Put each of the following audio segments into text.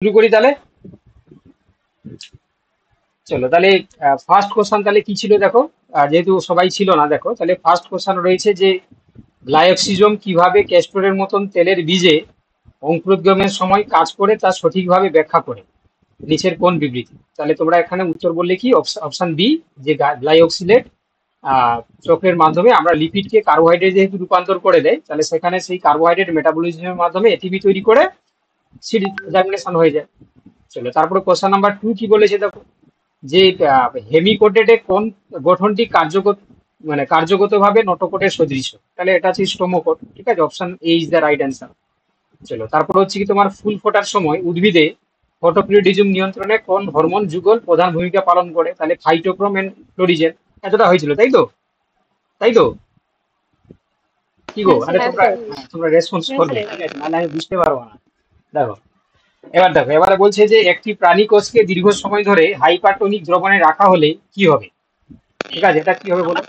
শুরু করি তাহলে। চলো তাহলে ফার্স্ট কোশ্চেন তাহলে কি ছিল দেখো। যেহেতু সবাই ছিল না, দেখো তাহলে ফার্স্ট কোশ্চেন রয়েছে যে গ্লাইকোসিজম কিভাবে ক্যাস্টরের মতন তেলের বীজে অঙ্কুরোদ্গমের সময় কাজ করে তা সঠিকভাবে ব্যাখ্যা করে নিচের কোন বিবৃতি। তাহলে তোমরা এখানে উত্তর বললে কি, অপশন বি, যে গ্লাইঅক্সিলেট চক্রের মাধ্যমে আমরা লিপিডকে কার্বোহাইড্রেট যেহেতু রূপান্তর করে দেয়, তাহলে সেখানে সেই কার্বোহাইড্রেট মেটাবলিজমের মাধ্যমে এটিপি তৈরি করে সিড জার্মিনেশন হয়ে যায়। চলো তারপরে কোশ্চেন নাম্বার 2 কি বলেছে দেখো, যে হেমিকোটেটে কোন গঠনটি কার্যগতভাবে নটোকোটের সদৃশ। তাহলে এটা হচ্ছে স্টোমোকোট, ঠিক আছে, option A is the right answer. চলো তারপর হচ্ছে কি, তোমার ফুল ফোটার সময় উদ্ভিদে ফটোপ্লিউডিজম নিয়ন্ত্রণে কোন হরমোন যুগল প্রধান ভূমিকা পালন করে। তাহলে ফাইটোক্রোম এন্ড ফ্লোরিজেন। এতটা হয়েছিল, তাই তো? তাই তো কি গো, আরে তোমরা তোমরা রেসপন্স করবে, ঠিক আছে, নাহলে আমি বুঝতে পারবো না। দেখো দেখো এবারে বলছে যে একটি প্রাণী কোষকে দীর্ঘ সময় ধরে হাইপারটোনিক দ্রবণে রাখা হলে কি হবে। ঠিক আছে, এটা কি হবে বলো।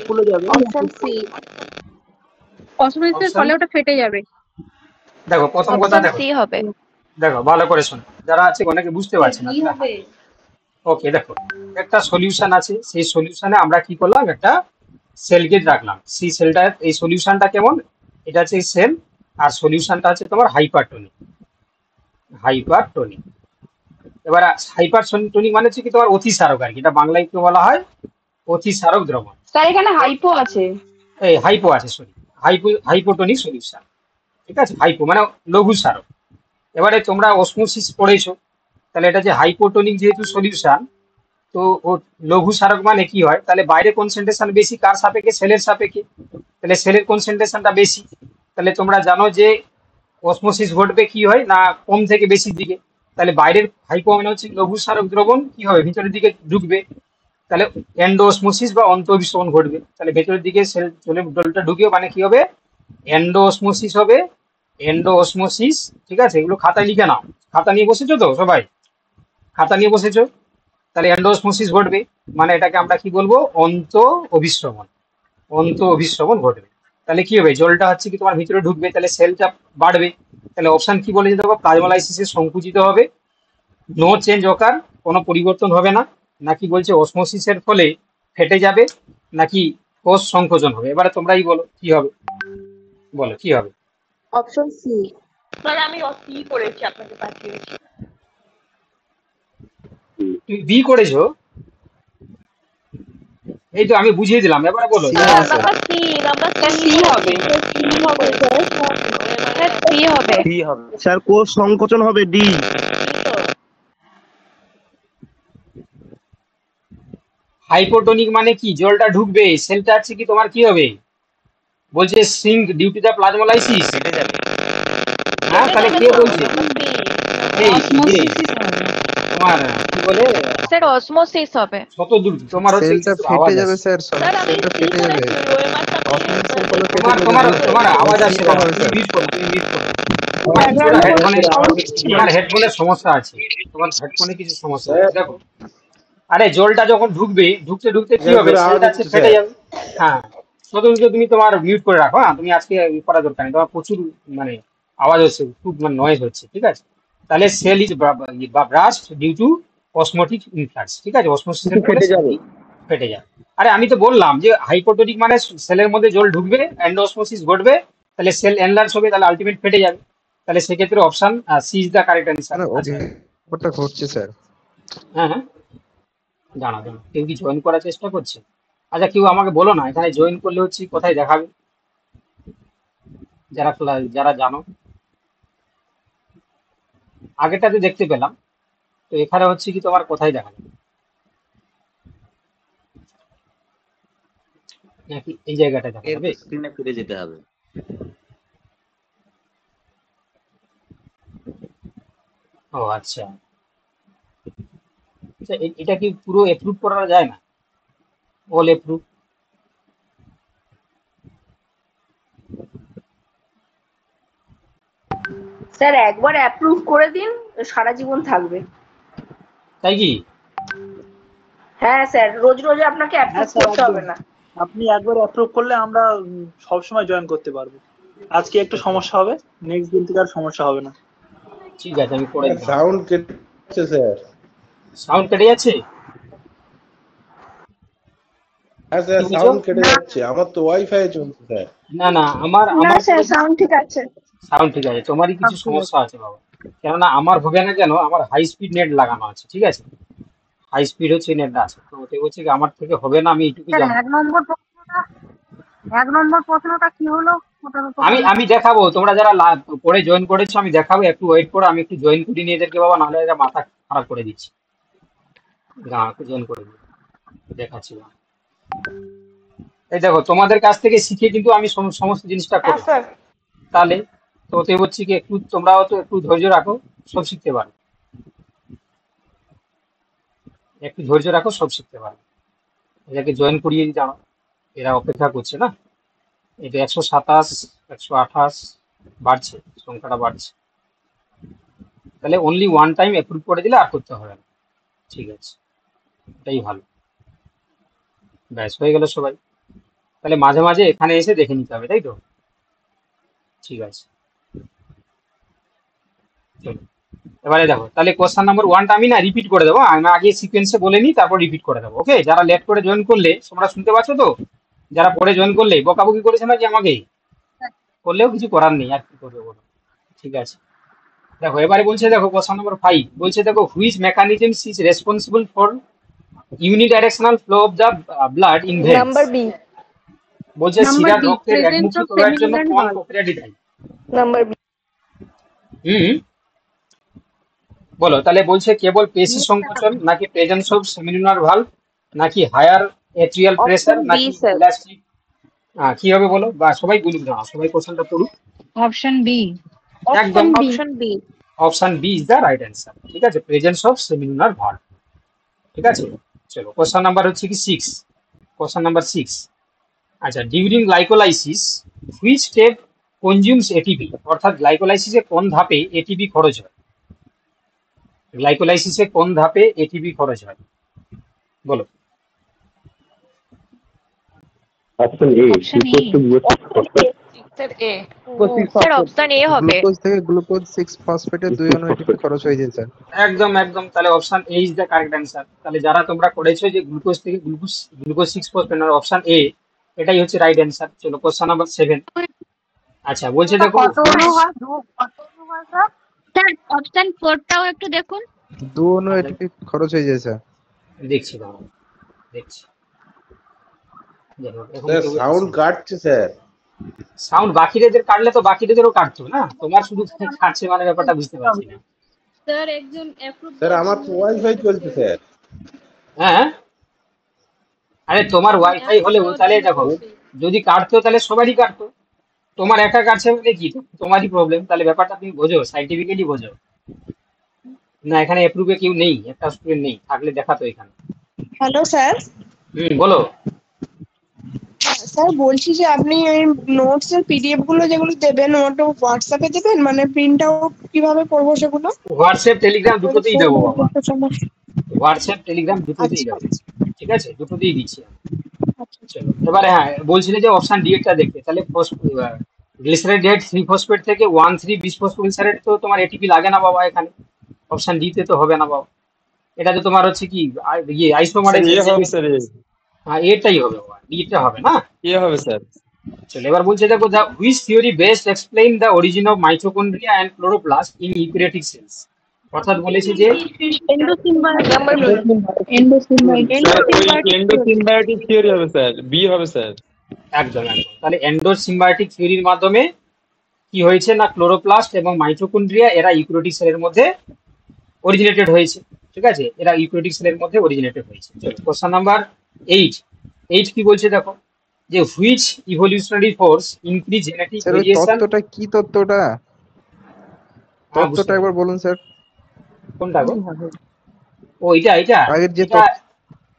ফুলে যাবে। অপশন সি, অসময়ের ফলে ওটা ফেটে যাবে। দেখো প্রথম কথা, অপশন দেখো সি হবে। দেখো ভালো করে শোনো, যারা আছে অনেকে বুঝতে পারছে না। ওকে, দেখো একটা সলিউশন আছে, সেই সলিউশনে আমরা কি করলাম, একটা সেল গেট রাখলাম। সেই সেলটা, এই সলিউশনটা কেমন, এটা হচ্ছে সেল, আর সলিউশনটা হচ্ছে তোমার হাইপারটোনিক। হাইপারটোনিক এবার হাইপারটোনিক মানে হচ্ছে কি তোমার অতিসারক আর কি, এটা বাংলায় কি বলা হয়, অতিসারক দ্রবণ। স্যার এখানে হাইপো আছে। এই হাইপো আছে, সরি, হাইপোটোনিক সলিউশন, ঠিক আছে, হাইপো মানে লঘু সারক। এবারে তোমরা অসমোসিস পড়েছো, তাহলে এটা যে হাইপোটোনিক যেহেতু সলিউশন, তো ও লঘু সারক মানে কি হয়, তাহলে বাইরে কনসেন্ট্রেশন বেশি কার সাপেক্ষে, সেলের সাপেক্ষে, তাহলে সেলের কনসেন্ট্রেশনটা বেশি। তাহলে তোমরা জানো যে অসমোসিস ঘটবে কি হয় না, কম থেকে বেশির দিকে। তাহলে বাইরের হাইপো মানে হচ্ছে লঘু সারক দ্রবণ, কি হবে, ভিতরের দিকে ঢুকবে, তাহলে এন্ডোসমোসিস বা অন্তঃবিস্রবণ ঘটবে। তাহলে ভেতরের দিকে সেল চলে জলটা ঢুকে মানে কি হবে, এন্ডোসমোসিস হবে। এন্ডোসমোসিস, ঠিক আছে, এগুলো খাতায় লিখে নাও। খাতা নিয়ে বসেছো তো সবাই, খাতা নিয়ে বসেছো, তাহলে এন্ডোসমোসিস ঘটবে, মানে এটাকে আমরা কি বলবো, অন্ত অভিস্রবণ। অন্ত অভিস্রবণ ঘটবে, তাহলে কি হবে, জলটা হচ্ছে কি তোমার ভিতরে ঢুকবে, তাহলে সেলটা বাড়বে। তাহলে অপশন কি বলেছে দেখো, প্লাজমোলাইসিসে সংকুচিত হবে, নো চেঞ্জ অকার, কোনো পরিবর্তন হবে না, নাকি বলছে অসমোসিসের ফলে ফেটে যাবে, নাকি কোষ সংকোচন হবে। এবারে তোমরাই বলো কি হবে, বলো কি হবে। Option C. স্যার আমি সি করেছি, আপনাকে পাঠিয়েছি। তুমি বি করেছো, এই তো আমি বুঝিয়ে দিলাম, এবারে বলো। নাম্বার সি, নাম্বার সি হবে। সি হবে স্যার, সি হবে। ডি হবে স্যার, কোষ সংকোচন হবে, ডি। হাইপোটোনিক মানে কি, জলটা ঢুকবে, সেলটা হচ্ছে কি তোমার কি হবে, বলছে sink due to the plasmolysis. হ্যাঁ, তাহলে কে বলছে, এই যে তোমার কি বলে, স্যার অসমোসিস হবে। শতদূর তোমার হচ্ছে সেলটা কিছু ফেটে আওয়াজ যাবে আসছে। স্যার, স্যার আমি সেলটা সি ফেটে যাবে। করেছি, ওএমআরটা অসমোসিসের ফলে ফেটে তোমার যাবে তোমার যদি তোমার আওয়াজ আসছে না, হবে তুমি স্যার। মিউট করো, তুমি মিউট করো। তোমার কিছুটা হেডফোনে, তোমার হেডফোনের সমস্যা আছে, তোমার হেডফোনে কিছু সমস্যা আছে দেখো। আরে জলটা যখন ঢুকবে, ঢুকতে ঢুকতে কি হবে, সেলটা হচ্ছে ফেটে যাবে। হ্যাঁ, শুধু তুমি তোমার মিউট করে রাখো, হ্যাঁ, তুমি আজকে করা দরকার নেই, তোমার প্রচুর মানে আওয়াজ হচ্ছে, খুব মানে নয়েজ হচ্ছে, ঠিক আছে। তাহলে cell is burst due to osmotic influx, ঠিক আছে, অসমোসিসের ফলে ফেটে যাবে। ফেটে যায়। আরে আমি তো বললাম যে হাইপোটোনিক মানে সেলের মধ্যে জল ঢুকবে, এন্ডোসমোসিস ঘটবে, তাহলে সেল এনলার্জ হবে, তাহলে আলটিমেট ফেটে যাবে। তাহলে সেক্ষেত্রে option C is the correct answer. আচ্ছা, ওটা ঘটছে স্যার। হ্যাঁ হ্যাঁ, জানা জানা, কেউ কি জয়েন করার চেষ্টা করছে? আচ্ছা, কেউ আমাকে বলো না, এখানে জয়েন করলে হচ্ছে কোথায় দেখাবে, যারা জানো। আগেরটাতে দেখতে পেলাম, তো এখানে হচ্ছে কি তোমার কোথায় দেখাবে, নাকি এই জায়গাটা দেখা যাবে? স্ক্রিনে ফিরে যেতে হবে। ও আচ্ছা, আচ্ছা, এটা কি পুরো এপ্রুভ করা যায় না, অল এপ্রুভ? স্যার একবার অ্যাপ্রুভ করে দিন, সারা জীবন থাকবে। তাই কি? হ্যাঁ স্যার, রোজ রোজ আপনাকে অ্যাপ্রুভ করতে হবে না। আপনি একবার অ্যাপ্রুভ করলে আমরা সব সময় জয়েন করতে পারবো। আজকে একটু সমস্যা হবে, নেক্সট দিন থেকে আর সমস্যা হবে না। ঠিক আছে, আমি করে দিলাম। সাউন্ড কেটেছে স্যার। সাউন্ড কেটে যাচ্ছে? হ্যাঁ কি স্যার, বলছো? সাউন্ড কেটে যাচ্ছে। আমার তো ওয়াইফাই চলছে স্যার। না না, আমার না আমার স্যার, সাউন্ড ঠিক আছে। সাউন্ড ঠিক আছে, তোমারই কিছু সমস্যা আছে বাবা। কেননা আমার হবে না কেন, আমার হাই স্পিড নেট লাগানো আছে, ঠিক আছে, হাই স্পিড হচ্ছে নেটটা আছে, তো ওটা হচ্ছে কি আমার থেকে হবে না, আমি এইটুকু স্যার জানি। 1 নম্বর প্রশ্নটা কি হলো ওটা তো আমি আমি দেখাবো, তোমরা যারা পরে জয়েন করেছো আমি দেখাবো, একটু ওয়েট করো, আমি একটু জয়েন করি নিয়ে এদেরকে বাবা, নাহলে এরা মাথা খারাপ করে দিচ্ছি। জয়েন করে দিই, দেখাচ্ছি বাবা। এই দেখো, তোমাদের কাছ থেকে শিখে কিন্তু আমি সমস্ত জিনিসটা হ্যাঁ করি, স্যার। তাহলে তো ওতে হচ্ছে কি একটু তোমরাও তো একটু ধৈর্য রাখো, সব শিখতে পারো, একটু ধৈর্য রাখো, সব শিখতে পারো। এদেরকে জয়েন করিয়ে জানো, এরা অপেক্ষা করছে না। এটা 127, 128 বাড়ছে, সংখ্যাটা বাড়ছে। তাহলে অনলি ওয়ান টাইম অ্যাপ্রুভ করে দিলে আর করতে হবে না, ঠিক আছে, এটাই ভালো। ব্যাস হয়ে গেল সবাই। তাহলে মাঝে মাঝে এখানে এসে দেখে নিতে হবে, তাই তো? ঠিক আছে, চলো এবারে দেখো, তাহলে কোশ্চেন নাম্বার 1টা আমি না রিপিট করে দেবো, আমি আগে সিকোয়েন্সে বলে নিই, তারপর রিপিট করে দেবো। ওকে, যারা লেট করে জয়েন করলে তোমরা শুনতে পাচ্ছ তো, যারা পরে জয়েন করলে বকাবকি করেছে নাকি আমাকে, করলেও কিছু করার নেই, আর কি করবে বলো, ঠিক আছে। দেখো এবারে বলছে, দেখো কোশ্চেন নাম্বার 5 বলছে, দেখো which mechanism is responsible for unidirectional flow of the blood in veins. Number B. বলছে নাম্বার শিরার বি, রক্তের প্রেজেন্স একমুখী অফ প্রবাহের জন্য সেমিলুনার কোন ভালভ। প্রক্রিয়াটি দায়ী? Number B. হুম, বলো তাহলে। বলছে কেবল পেশি সংকোচন, নাকি প্রেজেন্স অফ সেমিলুনার ভালভ, নাকি higher atrial pressure, option B নাকি স্যার। ইলাস্টিক? কি হবে বলো, বা সবাই বলুক না, সবাই কোশ্চেনটা পড়ুক। Option B. একদম, option B. Option B. Option B is the right answer, ঠিক আছে, প্রেজেন্স অফ সেমিলুনার ভালভ, ঠিক আছে। চলো কোশ্চেন নাম্বার হচ্ছে কি 6, কোশ্চেন নাম্বার 6। আচ্ছা, during glycolysis which step consumes ATP, অর্থাৎ গ্লাইকোলাইসিসে কোন ধাপে এটিপি খরচ হয়? গ্লাইকোলাইসিসে কোন ধাপে এটিপি খরচ হয়, বলো। Option A, option A. Sir A. Sir option A হবে। গ্লুকোজ থেকে গ্লুকোজ 6 ফসফেটের 2 অণু এটিপি খরচ হয়ে যায় স্যার। একদম একদম, তাহলে option A is the correct answer. তাহলে যারা তোমরা করেছো যে গ্লুকোজ থেকে গ্লুকোজ 6 ফসফেট, অপশন এ এটাই হচ্ছে রাইট অ্যান্সার। চলো কোশ্চেন নাম্বার 7। আচ্ছা বলছে, দেখো কত অনু হয়? কত অনু হয় স্যার? স্যার অপশন 4টাও একটু দেখুন। 2 অণু এটিপি খরচ হয়ে যায় স্যার। দেখছি দাঁড়াও, দেখছি। দেখো, এখন স্যার সাউন্ড কাটছে স্যার। সাউন্ড বাকিদের কাটলে তো বাকিদেরও কাটতো না, তোমার শুধু কাটছে, মানে ব্যাপারটা বুঝতে পারছি না। স্যার একজন অ্যাপ্রুভ স্যার আমার তো ওয়াইফাই চলছে স্যার। হ্যাঁ, আরে তোমার ওয়াইফাই হলেও তাহলে দেখো, যদি কাটতো তাহলে সবারই কাটতো, তোমার একা কাটছে বলে কি তোমারই প্রবলেম, তাহলে ব্যাপারটা তুমি বোঝো, সাইন্টিফিক্যালি বোঝো। না এখানে অ্যাপ্রুভে কেউ নেই, একটা স্টুডেন্ট নেই, থাকলে দেখাতো এখানে। Hello sir. বলো। স্যার বলছি যে আপনি এই নোটস এর পিডিএফ গুলো যেগুলো দেবেন ওটা হোয়াটসঅ্যাপে দেবেন, মানে প্রিন্ট আউট কিভাবে করবো সেগুলো? হোয়াটসঅ্যাপ টেলিগ্রাম দুটোতেই দেবো বাবা, করতে সমস্যা। হোয়াটসঅ্যাপ টেলিগ্রাম দুটোতেই আচ্ছা দেবো, ঠিক আছে, দুটোতেই দিচ্ছি আমি। আচ্ছা। চলো এবারে, হ্যাঁ বলছিলে যে অপশন ডি এরটা দেখতে, তাহলে গ্লিসারাইড 3 ফসফেট থেকে 1,3 বিসফসফোগ্লিসারাইড তো তোমার এটিপি লাগে না বাবা এখানে, অপশন ডি তে তো হবে না বাবা, এটা তো তোমার হচ্ছে কি আইসোমারের, হ্যাঁ এটাই হবে বাবা, ডি টা হবে না, এ হবে স্যার। চলো এবার বলছে, দেখো the which theory best explain the origin of mitochondria and chloroplast in eukaryotic cells, অর্থাৎ বলেছে যে এন্ডোসিম্বায়োটিক থিওরি হবে স্যার, বি হবে স্যার। একদম একদম, তাহলে এন্ডোসিম্বায়োটিক থিওরির মাধ্যমে কি হয়েছে না, ক্লোরোপ্লাস্ট এবং মাইটোকন্ড্রিয়া এরা ইউক্যারিওটিক সেলের মধ্যে অরিজিনেটেড হয়েছে, ঠিক আছে, এরা ইউক্যারিওটিক সেলের মধ্যে অরিজিনেটেড হয়েছে। চলো কোশ্চেন নাম্বার 8 কি বলছে, দেখো যে which evolutionary force increase genetic sir ওই ভেরিয়েশন। তত্ত্বটা কি তত্ত্বটা? তত্ত্বটা একবার বলুন স্যার। কোনটা গো? ও এটা এটা আগের যে এটা,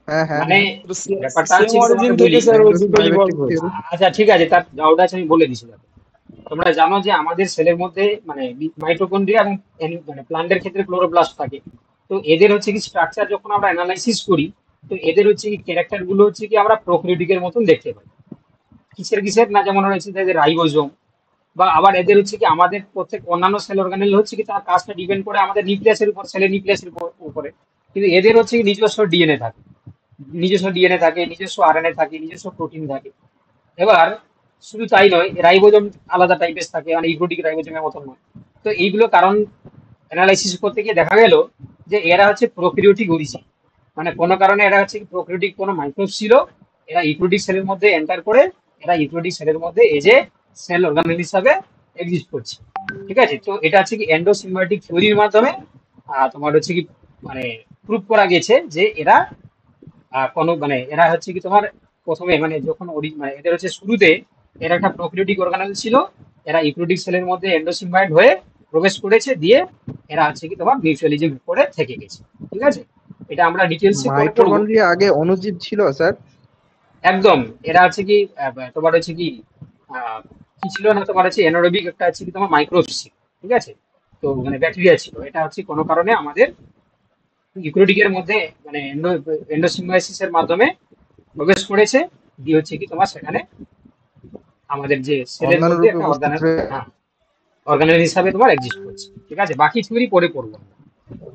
হ্যাঁ হ্যাঁ মানে ব্যাপারটা সেম হচ্ছে কি অরিজিন তোমাকে থেকে বলি। স্যার ওই দুটোই বলবো। আচ্ছা ঠিক আছে, তার ডাউট আছে, আমি বলে দিচ্ছি। দেখো তোমরা জানো যে আমাদের সেলের মধ্যে মানে মাইটোকন্ড্রিয়া এবং মানে প্ল্যান্টের ক্ষেত্রে ক্লোরোপ্লাস্ট থাকে, তো এদের হচ্ছে কি স্ট্রাকচার যখন আমরা অ্যানালাইসিস করি, তো এদের হচ্ছে কি ক্যারেক্টার গুলো হচ্ছে কি আমরা প্রোক্যারিওটিকের মতন দেখতে পাই। কিসের কিসের না, যেমন রয়েছে তাদের রাইবোজোম, বা আবার এদের হচ্ছে কি আমাদের প্রত্যেক অন্যান্য সেল অর্গানেল হচ্ছে কি তার কাজটা ডিপেন্ড করে আমাদের নিউক্লিয়াসের উপর, সেলের নিউক্লিয়াসের উপরে। কিন্তু এদের হচ্ছে কি নিজস্ব ডিএনএ থাকে, নিজস্ব আরএনএ থাকে, নিজস্ব প্রোটিন থাকে। এবার শুধু তাই নয়, রাইবোজোম আলাদা টাইপের থাকে, মানে ইউক্যারিওটিক রাইবোজোমের মতন নয়। তো এইগুলো কারণ অ্যানালাইসিস করতে গিয়ে দেখা গেল যে এরা হচ্ছে প্রোক্যারিওটিক অরিজিন, মানে কোনো কারণে এরা হচ্ছে প্রোক্যারিওটিক কোনো মাইক্রোব ছিল, এরা ইউক্যারিওটিক সেলের মধ্যে এন্টার করে, এরা ইউক্যারিওটিক সেলের মধ্যে এই যে সেল অর্গানেল হিসাবে এক্সিস্ট করছে। ঠিক আছে, তো এটা হচ্ছে কি এন্ডোসিম্বায়োটিক থিওরির মাধ্যমে তোমার হচ্ছে কি মানে প্রুভ করা গেছে যে এরা কোনো মানে এরা হচ্ছে কি তোমার প্রথমে মানে যখন মানে এদের হচ্ছে শুরুতে এরা একটা প্রোক্যারিওটিক অর্গানেল ছিল, এরা ইউক্যারিওটিক সেলের মধ্যে এন্ডোসিম্বায়োট হয়ে প্রবেশ করেছে, দিয়ে এরা হচ্ছে কি তোমার মিউচুয়ালিজম করে থেকে গেছে। ঠিক আছে, এটা আমরা ডিটেলসে পরে পড়বো। মাইটোকন্ড্রিয়া আগে অণুজীব ছিল স্যার? একদম, এরা হচ্ছে কি তোমার হচ্ছে কি কি ছিল না, তোমার হচ্ছে এনারোবিক একটা হচ্ছে কি তোমার মাইক্রোবস ছিল। ঠিক আছে, তো মানে ব্যাকটেরিয়া ছিল, এটা হচ্ছে কোনো কারণে আমাদের ইউক্যারিওটিকের মধ্যে মানে এন্ডোসিম্বায়োসিসের মাধ্যমে প্রবেশ করেছে, দিয়ে হচ্ছে কি তোমার সেখানে আমাদের যে সেলের অর্গানল মধ্যে রূপে একটা উপস্থিত অর্গানেল, হয়ে হ্যাঁ, অর্গানেল হিসাবে তোমার এক্সিস্ট করছে। ঠিক আছে, বাকি থিওরি পরে পড়বো আমরা।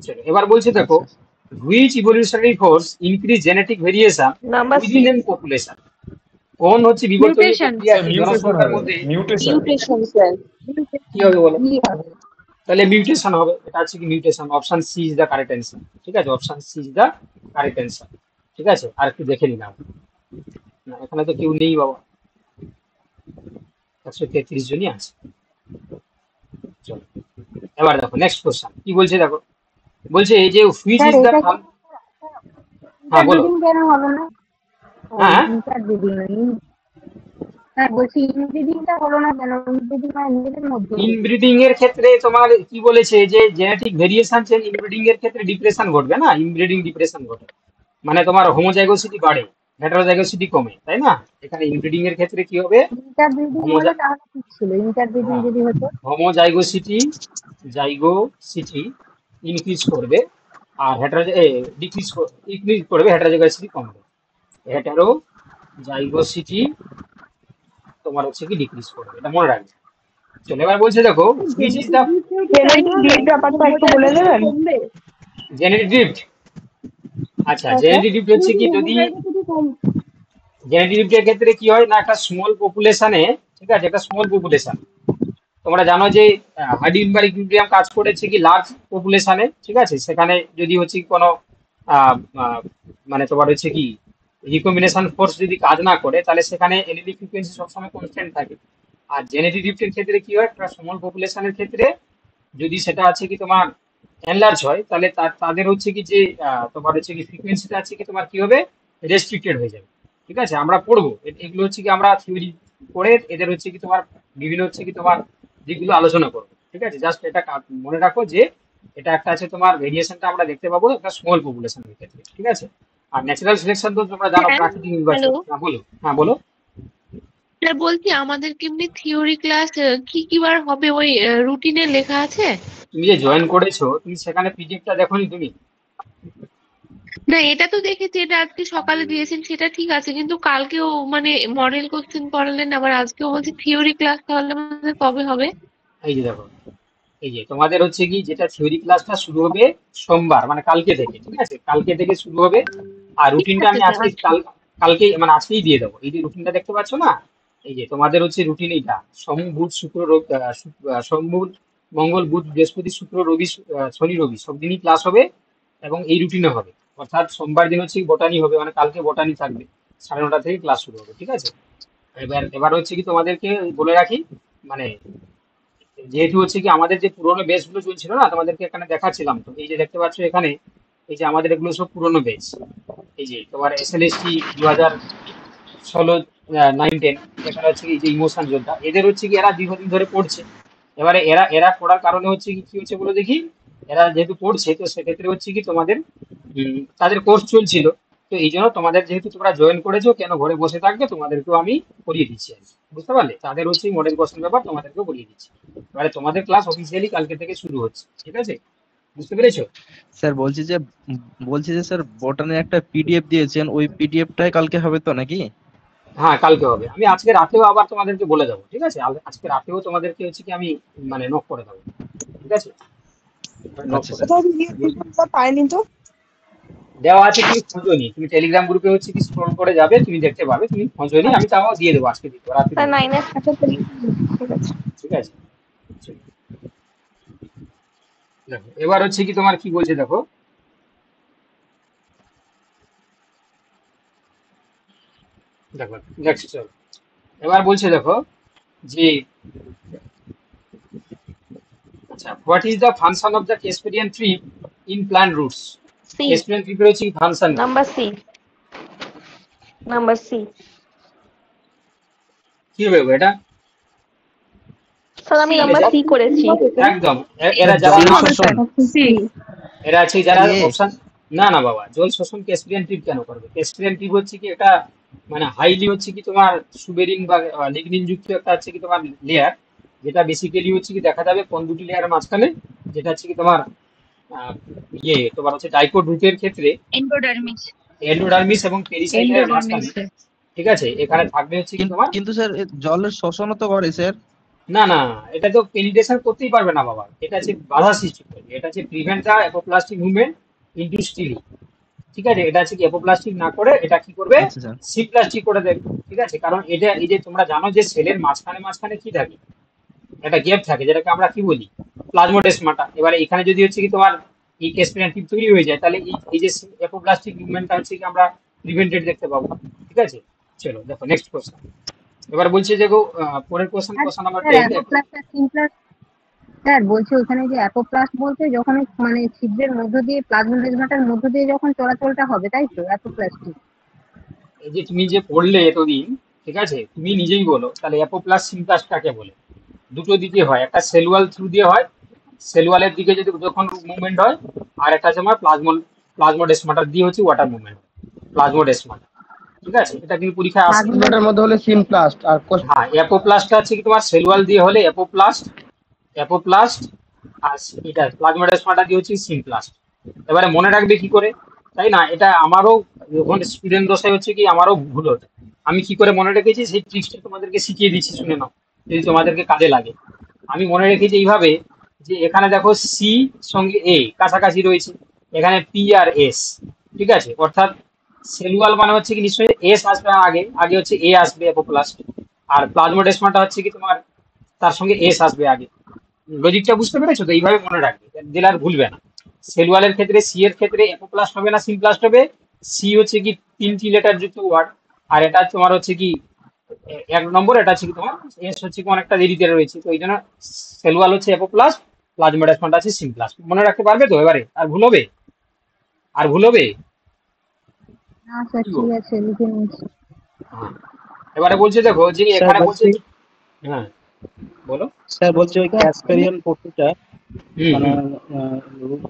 চলো, এবার বলছে দেখো, আচ্ছা which evolutionary force increase genetic variation number within N population. কোন হচ্ছে বিবর্তনীয় মিউটেশন প্রক্রিয়া স্যার একটি মিউটেশন জনসংখ্যার হবে, মধ্যে মিউটেশন। মিউটেশন স্যার কি হবে বলো? তাহলে মিউটেশন হবে, এটা হচ্ছে কি mutation. Option C is the correct answer. ঠিক আছে, option C is the correct answer. ঠিক আছে, আর একটু দেখে নিলাম, না এখানে তো কেউ নেই বাবা, 133 জনই আছে। চলো, এবার দেখো নেক্সট কোশ্চেন কি বলছে দেখো, বলছে এই যে হুইচ ইজ দা হ্যাঁ বলো। কেন হলো না? হ্যাঁ হ্যাঁ বলছি ইনব্রিডিংটা হলো না কেন? ইনব্রিডিং আর নিজেদের মধ্যে ইনব্রিডিং এর ক্ষেত্রে তোমার কি বলেছে যে জেনেটিক ভেরিয়েশন চেঞ্জ ইনব্রিডিং এর ক্ষেত্রে ডিপ্রেশন ঘটবে না, ইনব্রিডিং ডিপ্রেশন ঘটে, মানে তোমার হোমোজাইগোসিটি বাড়ে, হেটারোজাইগোসিটি কমে, তাই না? এখানে ইনব্রিডিং এর ক্ষেত্রে কি হবে, ইন্টারব্রিডিং হলে তাহলে ঠিক ছিল, ইন্টারব্রিডিং হ্যাঁ, যদি হতো জাইগোসিটি ইনক্রিজ করবে, আর ডিক্রিজ করবে, হেটারোজাইগোসিটি কমবে। হেটারোজাইগোসিটি তোমার হচ্ছে কি ডিক্রিজ করবে, এটা মনে রাখবে। চলো, এবার বলছে দেখো হুইচ ইজ দা জেনেটিক ব্যাপারটা একটু বলে দেবেন? Genetic drift. আচ্ছা, জেনেটিক ড্রিফট হচ্ছে কি, যদি জেনেটিক ড্রিফটের ক্ষেত্রে কি হয় না, একটা স্মল পপুলেশনে, ঠিক আছে, একটা স্মল পপুলেশন, তোমরা জানো যে হাইড্রোজেন ইকুইলিব্রিয়াম কাজ করেছে কি লার্জ পপুলেশনে। ঠিক আছে, সেখানে যদি হচ্ছে কি কোনো আহ, আহ, মানে তোমার হচ্ছে কি রিকম্বিনেশন ফোর্স যদি কাজ না করে, তাহলে সেখানে এলইডি ফ্রিকোয়েন্সি সবসময় কনস্ট্যান্ট থাকে। আর জেনেটিক ড্রিফটের ক্ষেত্রে কি হয়, একটা স্মল পপুলেশনের ক্ষেত্রে যদি সেটা আছে কি তোমার এনলার্জ হয়, তাহলে তাদের হচ্ছে কি যে তোমার হচ্ছে কি ফ্রিকোয়েন্সিটা আছে কি তোমার কি হবে, রেস্ট্রিক্টেড হয়ে যাবে। ঠিক আছে, আমরা পড়বো এগুলো হচ্ছে কি আমরা থিওরি করে এদের হচ্ছে কি তোমার বিভিন্ন হচ্ছে কি তোমার দিকগুলো আলোচনা করবো। ঠিক আছে, জাস্ট এটা মনে রাখো যে এটা একটা আছে তোমার ভেরিয়েশনটা আমরা দেখতে পাবো একটা স্মল পপুলেশনের ক্ষেত্রে। ঠিক আছে, আর ন্যাচারাল সিলেকশন তো তোমরা জানো, হ্যাঁ, প্রাকৃতিক নির্বাচন। হ্যালো হ্যাঁ বলো, হ্যাঁ বলো। স্যার বলছি আমাদের কি এমনি থিওরি ক্লাস কি কি বার হবে ওই রুটিনে লেখা আছে? তুমি যে জয়েন করেছো, তুমি সেখানে পিডিএফটা দেখোনি তুমি? না এটা তো দেখেছি, এটা আজকে সকালে দিয়েছেন সেটা ঠিক আছে, কিন্তু কালকেও মানে মডেল কোশ্চেন পড়ালেন, আবার আজকেও বলছি থিওরি ক্লাস, তাহলে আমাদের কবে হবে? এই যে দেখো, এই যে তোমাদের হচ্ছে কি যেটা থিওরি ক্লাসটা শুরু হবে সোমবার, মানে কালকে থেকে। ঠিক আছে, কালকে থেকে শুরু হবে। আর ঠিক রুটিনটা আছে আমি স্যার, আজকে আচ্ছা কালকে মানে আজকেই দিয়ে দেবো। এই যে রুটিনটা দেখতে পাচ্ছ না, এই যে তোমাদের হচ্ছে রুটিন এইটা, সোম বুধ শুক্র সোম বুধ মঙ্গল বুধ বৃহস্পতি শুক্র রবি শনি রবি সব দিনই ক্লাস হবে, এবং এই রুটিনে হবে। অর্থাৎ সোমবার দিন হচ্ছে বটানি হবে, মানে কালকে বটানি থাকবে, 9:30 থেকে ক্লাস শুরু হবে। ঠিক আছে, এবার হচ্ছে কি তোমাদেরকে বলে রাখি, মানে যেহেতু হচ্ছে কি আমাদের যে পুরোনো বেচ গুলো চলছিল না, তোমাদেরকে এখানে দেখাচ্ছিলাম, তো এই যে দেখতে পাচ্ছ এখানে, এই যে আমাদের এগুলো সব পুরোনো বেচ। এই যে তোমার SLST 2016, 9-10, এখানে হচ্ছে কি এই যে ইমোশন যোদ্ধা, এদের হচ্ছে কি এরা দীর্ঘদিন ধরে পড়ছে। এবারে এরা এরা পড়ার কারণে হচ্ছে কি কি হচ্ছে বলে দেখি, এরা যেহেতু পড়ছে, তো সেক্ষেত্রে হচ্ছে কি তোমাদের তাদের কোর্স চলছিল, তো এই জন্য তোমাদের যেহেতু তোমরা জয়েন করেছো, কেন ঘরে বসে থাকবে, তোমাদেরকেও আমি পড়িয়ে দিচ্ছি আর কি। বুঝতে পারলে, তাদের হচ্ছে মডেল কোশ্চেন ব্যাপার তোমাদেরকেও পড়িয়ে দিচ্ছি। এবারে তোমাদের ক্লাস অফিসিয়ালি কালকে থেকে শুরু হচ্ছে। ঠিক আছে, বুঝতে পেরেছো? স্যার বলছি যে স্যার বোটানের একটা পিডিএফ দিয়েছেন, ওই পিডিএফটাই কালকে হবে তো নাকি? হ্যাঁ কালকে হবে, আমি আজকে রাতেও আবার তোমাদেরকে বলে দেবো, ঠিক আছে? আজকে রাতেও তোমাদেরকে হচ্ছে কি আমি মানে নোট করে দেবো, ঠিক আছে? নোট আচ্ছা করে স্যার। দেবো। কোথাও দিয়ে পাইনি তো। দেওয়া আছে, তুমি খোঁজোনি, তুমি টেলিগ্রাম গ্রুপে হচ্ছে কি স্ক্রল করে যাবে, তুমি দেখতে পাবে, তুমি খোঁজোনি, আমি তাও দিয়ে দেবো, আজকে দিয়ে দেবো, রাতে স্যার দিয়ে দেবো, 9 এর আচ্ছা ঠিক আছে। ঠিক আছে? চলো, দেখো এবার হচ্ছে কি তোমার কি বলছে দেখো, দেখো নেক্সট চলো, এবার বলছে দেখো যে আচ্ছা, what is the function of the Casparian strip in plant roots? C, Casparian ট্রিপের হচ্ছে function number C, number C. কি হবে গো এটা? স্যার আমি নাম্বার সি করেছি। একদম এরা যারা জল শোষণ এরা আছে যারা এ। অপশন, না না বাবা, জল শোষণ ক্যাসপিয়ান ট্রিপ কেন করবে? ক্যাসপিয়ান ট্রিপ হচ্ছে কি এটা মানে হাইলি হচ্ছে কি তোমার সুবেরিন বা লিগনিন যুক্ত একটা হচ্ছে কি তোমার লেয়ার, যেটা বেসিক্যালি হচ্ছে কি দেখা যাবে কোন দুটি লেয়ারের মাঝখানে, যেটা হচ্ছে কি তোমার তোমার হচ্ছে ডাইকোট রুটের ক্ষেত্রে এন্ডোডার্মিস। এন্ডোডার্মিস এবং পেরিসাইকেলের মাঝখানে, ঠিক আছে? এখানে থাকবে হচ্ছে কি তোমার, কিন্তু স্যার জলের শোষণও তো করে স্যার। না না, এটা তো পেনিট্রেশন করতেই পারবে না বাবা, এটা হচ্ছে বাধা সৃষ্টি করবে, এটা হচ্ছে প্রিভেন্ট দ্য অ্যাপোপ্লাস্টিক মুভমেন্ট ইনটু স্টিলি, ঠিক আছে? এটা হচ্ছে কি অ্যাপোপ্লাস্টিক না করে এটা কি করবে, আচ্ছা স্যার। সিপ্লাস্টিক করে দেবে, ঠিক আছে? কারণ এটা এই যে তোমরা জানো যে সেলের মাঝখানে মাঝখানে কি থাকে, একটা গ্যাপ থাকে, যেটাকে আমরা কি বলি প্লাজমোডেসমাটা। এবারে এখানে যদি হচ্ছে কি তোমার এই ক্যাসপিয়ান টিপ তৈরি হয়ে যায়, তাহলে এই যে অ্যাপোপ্লাস্টিক মুভমেন্টটা হচ্ছে কি আমরা প্রিভেন্টেড দেখতে পাবো, ঠিক আছে? চলো দেখো নেক্সট কোশ্চেন, এবার বলছে যে পরের কোশ্চেন, কোশ্চেন নাম্বার 10। স্যার বলছি ওখানে যে অ্যাপোপ্লাস্ট বলতে যখন মানে ছিদ্রের মধ্য দিয়ে প্লাজমোডেসমাটার মধ্য দিয়ে যখন চলাচলটা হবে, তাই তো অ্যাপোপ্লাস্টিক? এই যে তুমি যে পড়লে এতদিন, ঠিক আছে, তুমি নিজেই বলো তাহলে অ্যাপোপ্লাস সিমপ্লাস কাকে বলে? দুটো দিকে হয়, একটা সেলুয়াল থ্রু দিয়ে হয়, সেলুয়ালের দিকে যদি যখন মুভমেন্ট হয়, আর একটা হচ্ছে আমার প্লাজমোডেসমাটা দিয়ে হচ্ছে ওয়াটার মুভমেন্ট, প্লাজমোডেসমাটা, ঠিক আছে? এটা কিন্তু পরীক্ষায় আসে। এটার মধ্যে হলে সিমপ্লাস্ট আর হ্যাঁ, অ্যাপোপ্লাস্টটা হচ্ছে কি তোমার সেলুয়াল দিয়ে হলে অ্যাপোপ্লাস্ট, আর এটা প্লাজমোডেসমাটা দিয়ে হচ্ছে সিমপ্লাস্ট। এবারে মনে রাখবে কি করে, তাই না? এটা আমারও যখন স্টুডেন্ট দশায় হচ্ছে কি আমারও ভুল হতো, আমি কি করে মনে রেখেছি সেই ট্রিক্সটা তোমাদেরকে শিখিয়ে দিচ্ছি, শুনে নাও যদি তোমাদেরকে কাজে লাগে। আমি মনে রেখেছি এইভাবে যে এখানে দেখো সি সঙ্গে এ কাছাকাছি রয়েছে, এখানে পি আর এস, ঠিক আছে? অর্থাৎ সেলুয়াল মানে হচ্ছে কি নিশ্চয়ই এস আসবে আগে, আগে হচ্ছে এ আসবে অ্যাপোপ্লাস্ট, আর প্লাজমোডেসমাটা হচ্ছে কি তোমার তার সঙ্গে এস আসবে আগে। লজিকটা বুঝতে পেরেছো তো? এইভাবে মনে রাখবে, দিলে আর ভুলবে না। সেলুয়ালের ক্ষেত্রে সি এর ক্ষেত্রে অ্যাপোপ্লাস্ট হবে না সিমপ্লাস্ট হবে। সি হচ্ছে কি 3টি লেটার যুক্ত ওয়ার্ড, আর এটা তোমার হচ্ছে কি 1 নম্বর, এটা হচ্ছে কি তোমার এস হচ্ছে কি অনেকটা দেরিতে রয়েছে, তো এই জন্য সেলুয়াল হচ্ছে অ্যাপোপ্লাস্ট, প্লাজমোডেসমাটা আছে সিমপ্লাস্ট। মনে রাখতে পারবে তো এবারে? আর ভুল হবে? আর ভুল হবে? না স্যার ঠিক আছে, লিখে নিচ্ছি। হ্যাঁ, এবারে বলছে দেখো যে এখানে বলছে, হ্যাঁ বলো। স্যার বলছি ওই ক্যাসপেরিয়ান পট্টিটা মানে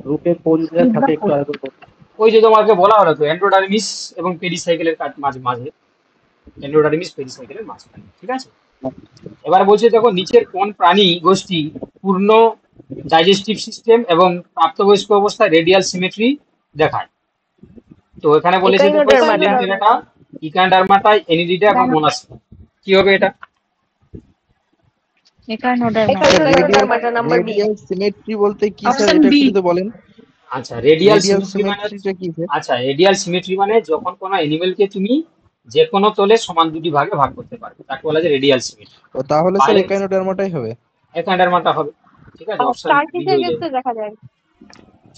রুটের কোন জায়গায় থাকে একটু আগে বলুন। ওই যে তোমাকে বলা হলো তো এন্ডোডার্মিস এবং পেরিসাইকেলের মাঝে মাঝে, এন্ডোডার্মিস পেরিসাইকেলের মাঝখানে, ঠিক আছে? এবার বলছে দেখো নিচের কোন প্রাণী গোষ্ঠী পূর্ণ ডাইজেস্টিভ সিস্টেম এবং প্রাপ্তবয়স্ক অবস্থায় রেডিয়াল সিমেট্রি দেখায়? তো এখানে বলেছে দেখো এটা ইকান্ডারমাটা, এনিডিডা এবং মোনাসিস। কি হবে এটা? রেডিয়াল সিমেট্রি বলতে কি স্যার, এটা একটু যদি বলেন। আচ্ছা, রেডিয়াল রেডিয়াল সিমেট্রি মানে, সিমেট্রিটা কি স্যার? আচ্ছা রেডিয়াল সিমেট্রি মানে যখন কোনো অ্যানিমেলকে তুমি যে কোনো তলে সমান দুটি ভাগে ভাগ করতে পারবে, তাকে বলা যায় রেডিয়াল সিমেট্রি। ও তাহলে স্যার একাইনোডার্মাটাই হবে। একান্ডারমাটা হবে, ঠিক আছে? অপশন দেখা যায়।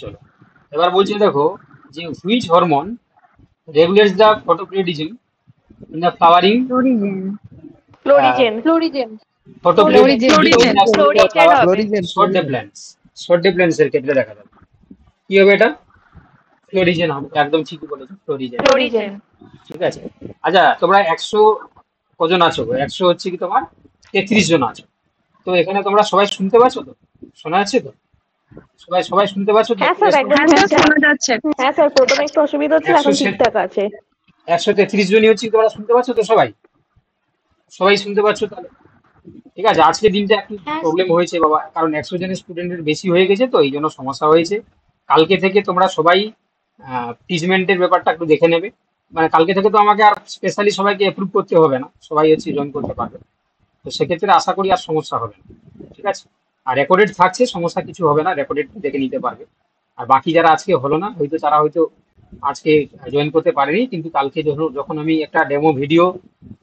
চলো এবার বলছি দেখো যে which hormone regulates the photoperiodism in the flowering, florigen, short day plants এর ক্ষেত্রে দেখা যাবে। কি হবে এটা? ফ্লোরিজেন হবে, একদম ঠিকই বলেছো, ফ্লোরিজেন, ঠিক আছে? আচ্ছা তোমরা 100 কজন আছো? 100 হচ্ছে কি তোমার 33 জন আছো, তো এখানে তোমরা সবাই শুনতে পাচ্ছ তো? শোনা যাচ্ছে তো? সবাই শুনতে পাচ্ছ তো? হ্যাঁ স্যার একদম শোনা যাচ্ছে। হ্যাঁ স্যার প্রথমে একটু অসুবিধা হচ্ছিল, এখন ঠিকঠাক আছে। 133 জনই হচ্ছে তোমরা শুনতে পাচ্ছ তো? সবাই শুনতে পাচ্ছ তাহলে? ঠিক আছে, আজকে দিনটা একটু প্রবলেম হয়েছে বাবা, কারণ 100 জনের স্টুডেন্টের বেশি হয়ে গেছে, তো এই জন্য সমস্যা হয়েছে। কালকে থেকে তোমরা সবাই ট্রিটমেন্টের ব্যাপারটা একটু দেখে নেবে, মানে কালকে থেকে তো আমাকে আর স্পেশালি সবাইকে অ্যাপ্রুভ করতে হবে না, সবাই হচ্ছে জয়েন করতে পারবে। তো সেক্ষেত্রে আশা করি আর সমস্যা হবে না, ঠিক আছে। আর রেকর্ডেড থাকছে, সমস্যা কিছু হবে না, রেকর্ডেড দেখে নিতে পারবে। আর বাকি যারা আজকে হলো না, হয়তো তারা হয়তো আজকে জয়েন করতে পারেনি, কিন্তু কালকে যখন আমি একটা ডেমো ভিডিও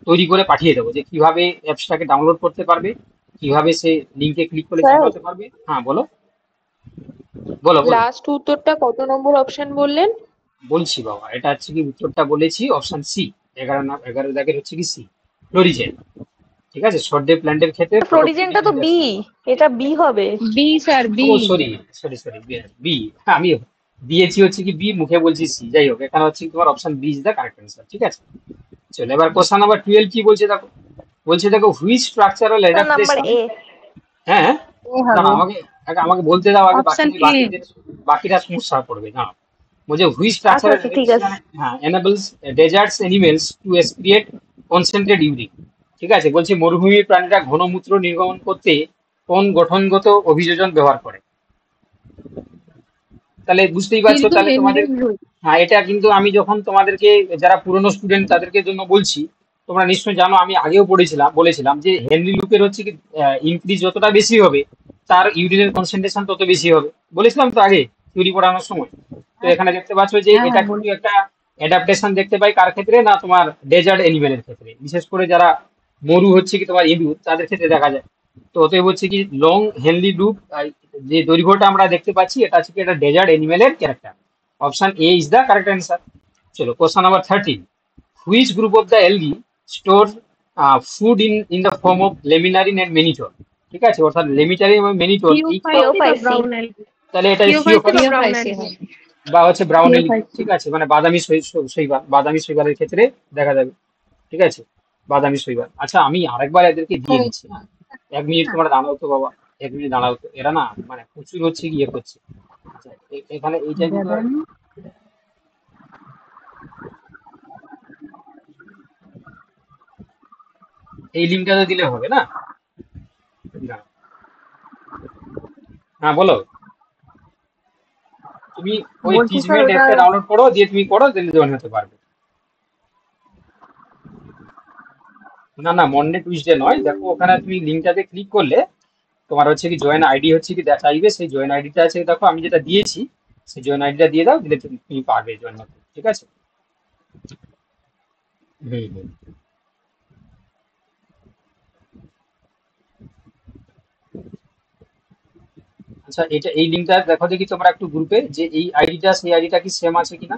তৈরি করে পাঠিয়ে দেবো যে কিভাবে অ্যাপসটাকে ডাউনলোড করতে পারবে, কিভাবে সে লিঙ্কে ক্লিক করলে স্যার চালাতে পারবে। হ্যাঁ বলো বলো বলো। লাস্ট উত্তরটা কত নম্বর অপশন বললেন? বলছি বাবা, এটা হচ্ছে কি উত্তরটা বলেছি অপশন সি, 11 দাগের হচ্ছে কি সি, ফ্লোরিজেন। ঠিক আছে, শর্ট ডে প্ল্যান্টের ক্ষেত্রে ফ্লোরিজেনটা তো বি, এটা বি হবে। B sir, B. ও সরি সরি সরি, বি। আমি দিয়েছি হচ্ছে কি বি, মুখে বলছি সি, যাই হোক এখানে হচ্ছে কি তোমার option B is the correct answer. ঠিক আছে, চলো এবার কোশ্চেন নাম্বার 12 কি বলছে দেখো। বলছে দেখো হুইচ স্ট্রাকচারাল নাম্বার অ্যাডাপ্টেশন। এ। হ্যাঁ এ না হবে। আমাকে বলতে দাও আগে, অপশন এ। বাকিরা সমস্যা পড়বে না। বলছে হুইচ আচ্ছা স্ট্রাকচারাল আচ্ছা ঠিক আছে। হ্যাঁ enables deserts animals to excrete concentrate urine. ঠিক আছে, বলছে মরুভূমির প্রাণীরা ঘনমূত্র নির্গমন করতে কোন গঠনগত অভিযোজন ব্যবহার করে। তাহলে বুঝতেই পারছো, কিন্তু তাহলে তোমাদের হেনরি লুই। হ্যাঁ এটা কিন্তু আমি যখন তোমাদেরকে, যারা পুরনো স্টুডেন্ট তাদেরকে জন্য বলছি, তোমরা নিশ্চয়ই জানো আমি আগেও বলেছিলাম যে হেনরি লুকের হচ্ছে কি ইনক্রিজ যতটা বেশি হবে তার ইউরিনের কনসেন্ট্রেশন তত বেশি হবে, বলেছিলাম তো আগে থিওরি পড়ানোর সময়। তো এখানে দেখতে পাচ্ছ যে হ্যাঁ এটা হ্যাঁ কিন্তু একটা অ্যাডাপ্টেশন দেখতে পাই কার ক্ষেত্রে, না তোমার ডেজার্ট অ্যানিমেলের ক্ষেত্রে, বিশেষ করে যারা মরু হচ্ছে কি তোমার ইঁদুর তাদের ক্ষেত্রে দেখা যায়। তো অতএব হচ্ছে কি লং হেনরি লুপ, যে দৈর্ঘ্যটা আমরা দেখতে পাচ্ছি এটা হচ্ছে কি এটা ডেজার্ট অ্যানিমেলের character. Option A is the correct answer. চলো question number 13, which group of the algae store food in the form of laminarin and mannitol. ঠিক আছে, অর্থাৎ লেমিনারিন এবং মেনিটোল এই থিওফাইসি বা ব্রাউন এলগি। তাহলে এটা থিওফাইসি বা থিওফাইসি ব্রাউন থিওফাইসি এলগি। হবে। বা হচ্ছে ব্রাউন এলগি। থিওফাইসি। ঠিক আছে, মানে বাদামি শৈবালের ক্ষেত্রে দেখা যাবে। ঠিক আছে, বাদামি শৈবাল। আচ্ছা আমি আরেকবার এদেরকে দিয়ে হ্যাঁ, দিচ্ছি, হ্যাঁ 1 মিনিট তোমরা দাঁড়াও তো বাবা, 1 মিনিট দাঁড়াও তো, এরা না মানে প্রচুর হচ্ছে কি ইয়ে করছে। আচ্ছা এখানে এইটা কিন্তু দেবেন। এই লিঙ্কটা তো দিলে হবে না। না। হ্যাঁ বলো, তুমি ওই বলছি স্যার টিচমেন্ট ওটা অ্যাপটা ডাউনলোড করো, দিয়ে তুমি করো, তাহলে জয়েন হতে পারবে। না না মন্ডে টুইসডে নয়, দেখো ওখানে তুমি লিঙ্কটাতে ক্লিক করলে তোমার হচ্ছে কি জয়েন আইডি হচ্ছে কি চাইবে, সেই জয়েন আইডিটা আছে দেখো আমি যেটা দিয়েছি, সেই জয়েন আইডিটা দিয়ে দাও, দিলে তুমি পারবে জয়েন হতে। ঠিক আছে। হুম হুম। আচ্ছা এটা এই লিঙ্কটা দেখো দেখি তোমরা একটু গ্রুপে, যে এই আইডিটা সেই আইডিটা কি সেম আছে কিনা।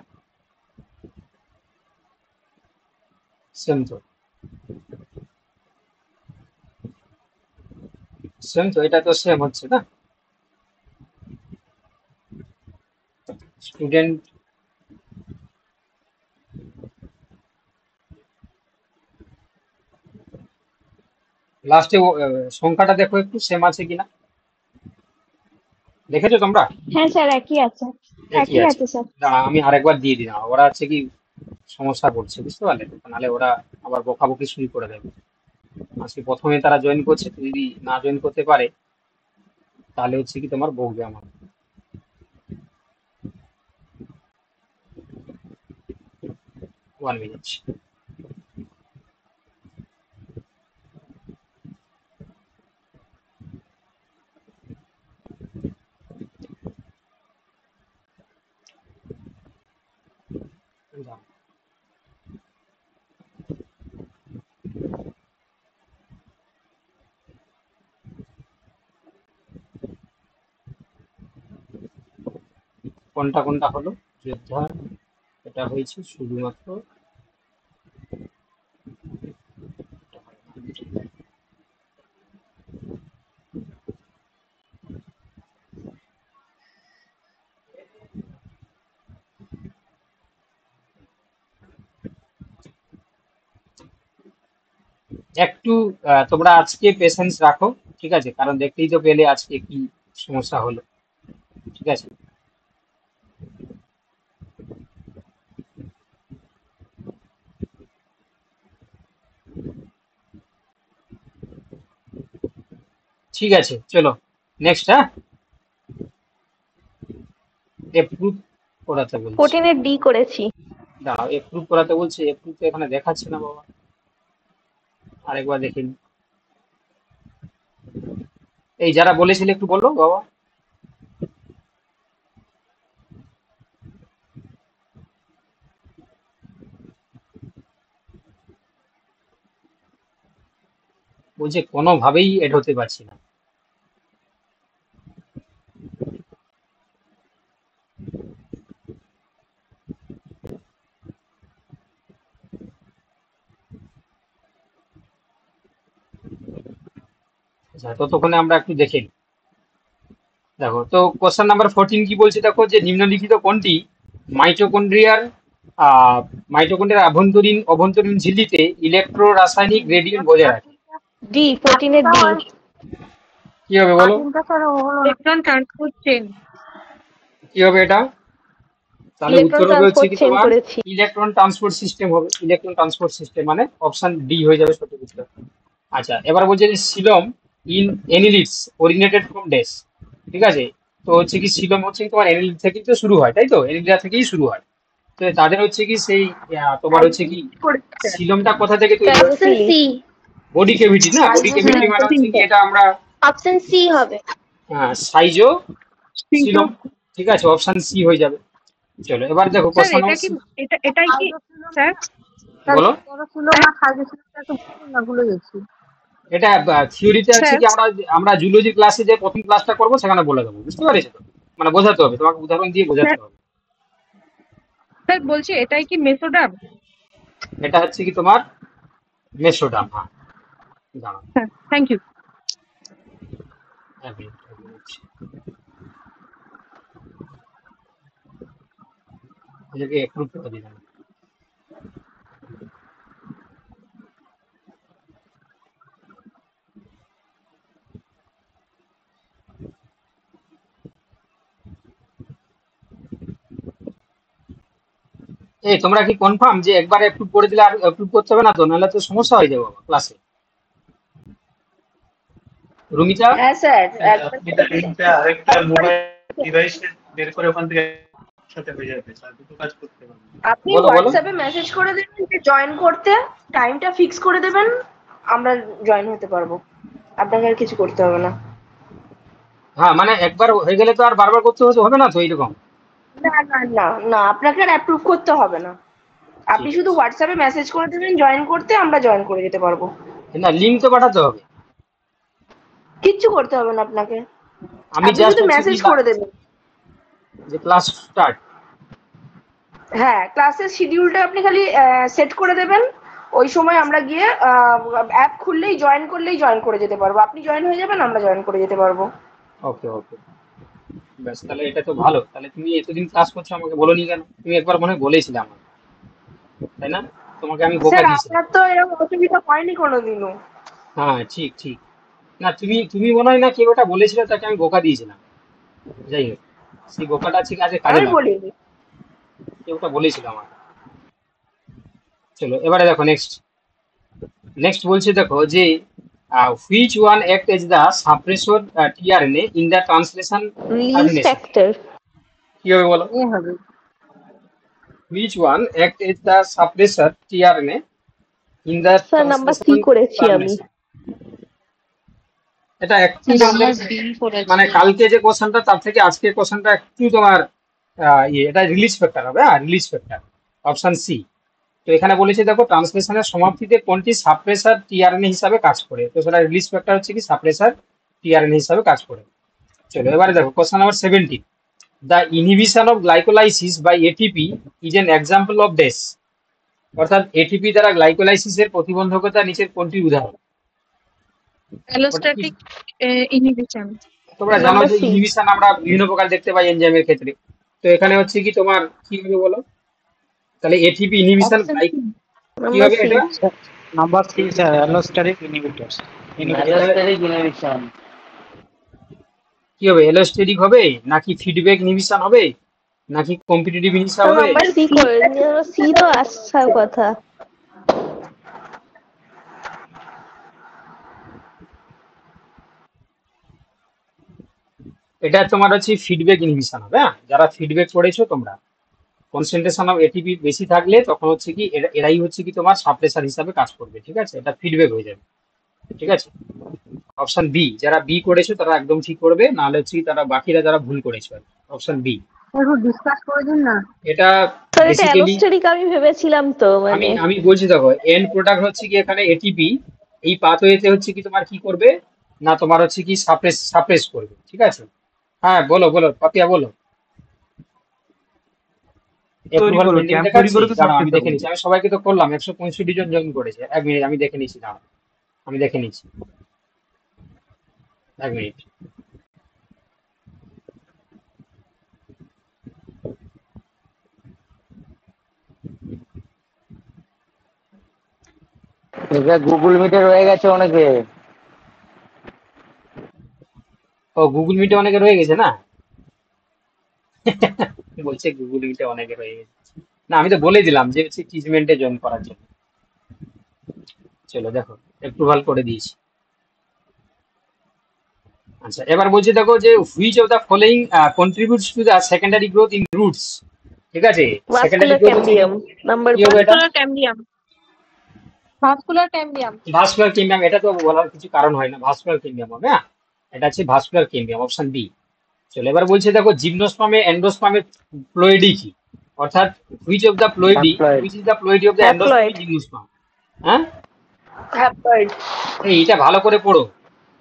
সেম তো, এটা তো সেম হচ্ছে না। স্টুডেন্ট লাস্টে সংখ্যাটা দেখো একটু সেম আছে কিনা, দেখেছো তোমরা? হ্যাঁ স্যার একই আছে, একই একই আছে। আছে স্যার। দাঁড়া আমি আরেকবার দিয়ে দিলাম, ওরা হচ্ছে কি সমস্যা করছে বুঝতে পারলে, নাহলে ওরা আবার বকাবকি শুরু করে দেবে। আজকে প্রথমে তারা জয়েন করছে, তো যদি না জয়েন করতে পারে তাহলে হচ্ছে কি তোমার বকবে আমার। 1 মিনিট। কোনটা কোনটা হলো যোদ্ধা, এটা হয়েছে শুধুমাত্র একটু তোমরা আজকে পেশেন্স রাখো। ঠিক আছে, কারণ দেখতেই তো পেলে আজকে কি সমস্যা হলো। ঠিক আছে, ঠিক আছে চলো নেক্সট। হ্যাঁ অ্যাপ্রুভ করাতে বলছি। 14 এর ডি করেছি। দাঁড়াও, এপ্রুভ করাতে বলছে, এপ্রুভ তো এখানে দেখাচ্ছে না বাবা, আরেকবার দেখে নিই। এই যারা বলেছিলে একটু বলো বাবা। বলছে কোনোভাবেই এড হতে পারছি না। আচ্ছা, ততক্ষণে আমরা একটু দেখে নিই। দেখো তো কোশ্চেন নাম্বার 14 কি বলছে দেখো, যে নিম্নলিখিত কোনটি মাইটোকন্ড্রিয়ার মাইটোকন্ড্রিয়ার অভ্যন্তরীণ ঝিল্লিতে ইলেকট্রো রাসায়নিক গ্রেডিয়েন্ট বজায় রাখে? ডি 14 এর ডি। কি হবে বলো, ইলেকট্রন ট্রান্সপোর্ট চেইন। কি হবে এটা? তাহলে ইলেকট্রন উত্তর হবে হচ্ছে ট্রান্সপোর্ট কি চেইন তোমার করেছি। ইলেকট্রন ট্রান্সপোর্ট সিস্টেম হবে, ইলেকট্রন ট্রান্সপোর্ট সিস্টেম মানে অপশন ডি হয়ে যাবে সঠিক উত্তর। আচ্ছা, এবার বলছে যে Silam in এনিলিডস originated from dash. ঠিক আছে, তো হচ্ছে কি সিলম হচ্ছে কি তোমার এনিলিড থেকেই তো শুরু হয়, তাই তো? এনিলিডা থেকেই শুরু হয়। তো তাদের হচ্ছে কি সেই তোমার হচ্ছে কি সিলমটা কোথা থেকে তৈরি হয়? Option C. বডি ক্যাভিটি না, বডি ক্যাভিটি মানে হচ্ছে কি এটা আমরা অপশন সি হবে। সাইজো সিলম। ঠিক আছে, অপশন সি হয়ে যাবে। চলো এবার দেখো স্যার কোশ্চেন এটা কি এটাই কি স্যার? বলো। ভুলে গেছি। এটা থিওরিতে আছে কি আমরা জুলজি ক্লাসে যে প্রথম ক্লাসটা করবো সেখানে বলে দেবো, বুঝতে পারছো তো? মানে বোঝাতে হবে তোমাকে, উদাহরণ দিয়ে বোঝাতে হবে। স্যার বলছি এটাই কি মেসোডাম? এটা হচ্ছে কি তোমার মেসোডাম। হ্যাঁ, দাঁড়াও হ্যাঁ, থ্যাংক ইউ। এক মিনিট, এক মিনিট। এটাকে অ্যাপ্রুভ করে দিলাম। এই তোমরা কি কনফার্ম যে একবার অ্যাপ্রুভ করে দিলে আর অ্যাপ্রুভ করতে হবে না তো? নাহলে তো সমস্যা হয়ে যাবে ক্লাসে। রুমিতা, হ্যাঁ স্যার, আপনি তার লিংকটা আরেকটা মোবাইল ডিভাইসে বের করে ওখান থেকে সাথে হয়ে যাবে স্যার, দুটো কাজ করতে পারবেন। আপনি বলো, বলো। হোয়াটসঅ্যাপে মেসেজ করে দেবেন যে জয়েন করতে, টাইমটা ফিক্স করে দেবেন, আমরা জয়েন হতে পারবো, আপনাকে আর কিছু করতে হবে না। হ্যাঁ, মানে একবার হয়ে গেলে তো আর বারবার করতে হবে না তো এইরকম? না না না না, আপনাকে আর অ্যাপ্রুভ করতে হবে না, আপনি শুধু হোয়াটসঅ্যাপে মেসেজ করে দেবেন জয়েন করতে, আমরা জয়েন করে দিতে পারবো। না, লিংক তো পাঠাতে হবে। কিচ্ছু করতে হবে না আপনাকে, আমি আপনি জাস্ট শুধু মেসেজ করে দেবেন। যে ক্লাস স্টার্ট। হ্যাঁ, ক্লাসের শিডিউলটা আপনি খালি সেট করে দেবেন, ওই সময় আমরা গিয়ে অ্যাপ খুললেই জয়েন করলেই জয়েন করে যেতে পারবো, আপনি জয়েন হয়ে যাবেন, আমরা জয়েন করে যেতে পারবো। ওকে ওকে, ব্যাস তাহলে এটা তো ভালো। তাহলে তুমি এতদিন ক্লাস করছো আমাকে বলোনি কেন? তুমি একবার মনে হয় বলেছিলে আমাকে, তাই না? তোমাকে আমি বোকা স্যার দিয়েছিলাম। আপনার তো এরকম অসুবিধা হয়নি কোনোদিনও। হ্যাঁ, ঠিক ঠিক। না, তুমি মনে হয় না কেউ ওটা বলেছিল, তাকে আমি বোকা দিয়েছিলাম। যাই হোক, সেই বোকাটা ঠিক আছে, কাজে আমি লাগে। বলিনি। কেউ ওটা বলেছিল আমাকে। চলো এবারে দেখো নেক্সট বলছে দেখো যে which one act as the suppressor tRNA in the translation release termination? Factor. কি হবে বলো? এ হবে which one act as the suppressor tRNA in the sir number C translation করেছি আমি। termination? এটা একটু নাম্বার বি করেছি। মানে কালকে যে কোশ্চেনটা তার থেকে আজকের কোশ্চেনটা একটু তোমার এটা রিলিজ ফ্যাক্টর হবে। হ্যাঁ, রিলিজ ফ্যাক্টর, অপশন সি। তো এখানে বলেছে দেখো ট্রান্সলেশনের সমাপ্তিতে কোনটি সাপ্রেসার টিআরএনএ হিসাবে কাজ করে, তো সেটা রিলিজ ফ্যাক্টর হচ্ছে কি সাপ্রেসার টিআরএনএ হিসাবে কাজ করে। চলো এবারে দেখো question number 17, the inhibition of glycolysis by ATP is an example of this. অর্থাৎ এটিপি দ্বারা গ্লাইকোলাইসিসের প্রতিবন্ধকতা নিচের কোনটির উদাহরণ? Allosteric inhibition. তোমরা জানো যে ইনহিবিশন আমরা বিভিন্ন প্রকার দেখতে পাই এনজাইমের ক্ষেত্রে, তো এখানে হচ্ছে কি তোমার কি হবে বলো? তাহলে এটিপি ইনহিবিশন কি হবে এটা? Number 3 sir, allosteric inhibitors. Allosteric inhibition কি হবে? অ্যালোস্টেরিক হবে নাকি ফিডব্যাক ইনহিবিশন হবে নাকি কম্পিটিটিভ ইনহিবিশন হবে? নাম্বার সি করে, সি তো আসার কথা। এটা তোমার হচ্ছে ফিডব্যাক ইনহিবিশন হবে। হ্যাঁ, যারা ফিডব্যাক পড়েছো তোমরা, কনসেন্ট্রেশন অফ এটিপি বেশি থাকলে তখন হচ্ছে কি এরাই হচ্ছে কি তোমার সাপ্রেসার হিসাবে কাজ করবে, ঠিক আছে, এটা ফিডব্যাক হয়ে যাবে, ঠিক আছে। অপশন বি, যারা বি করেছো তারা একদম ঠিক করবে, নাহলে হচ্ছে কি তারা বাকিরা যারা ভুল করেছো। অপশন বি, একটু ডিসকাস করে দিন না। এটা স্যার এটা বেসিক্যালি অ্যালোস্টেরিক আমি ভেবেছিলাম তো আমি মানে আমি বলছি দেখো, এন্ড প্রোডাক্ট হচ্ছে কি এখানে এটিপি, এই পাথওয়েতে হচ্ছে কি তোমার কি করবে না, তোমার হচ্ছে কি সাপ্রেস করবে, ঠিক আছে। হ্যাঁ বলো বলো পাপিয়া বলো। তৈরি অ্যাপ্রুভাল করবে, পেন্ডিং ক্যাম্প তৈরি দেখাচ্ছি, করে তো দাঁড়াও আমি সাপ্রেস দেখে হবে। নিচ্ছি, আমি সবাইকে তো করলাম, 165 জন জয়েন করেছে। এক মিনিট আমি দেখে নিচ্ছি, দাঁড়াও আমি দেখে নিচ্ছি, এক মিনিট। গুগল মিটে রয়ে গেছে অনেকে। ও গুগল মিটে অনেকে রয়ে গেছে না, বলছে গুগল মিটে অনেকে রয়ে গেছে। না আমি তো বলে দিলাম যে হচ্ছে টিজমেন্টে জয়েন করার জন্য। চলো দেখো অ্যাপ্রুভাল করে দিয়েছি। আচ্ছা এবার বলছি দেখো যে which of the following contributes to the secondary growth in roots, ঠিক আছে। সেকেন্ডারি ভাস্কুলার গ্রোথ হচ্ছে ক্যাম্বিয়াম নাম্বার কি হবে এটা? Vascular cambium. Vascular cambium. Vascular cambium, এটা তো বলার কিছু কারণ হয় না, ভাস্কুলার কেমিয়াম হবে। হ্যাঁ এটা হচ্ছে ভাস্কুলার কেমিয়াম, অপশন বি। চলো এবার বলছে দেখো জিমনোস্পার্মে এন্ডোস্পার্মে প্লয়েডি কি, অর্থাৎ which of the ploidy, haploid. Which is the ploidy of the endosperm haploid gymnosperm. হ্যাঁ হ্যাপ্লয়েড। এটা ভালো করে পড়ো,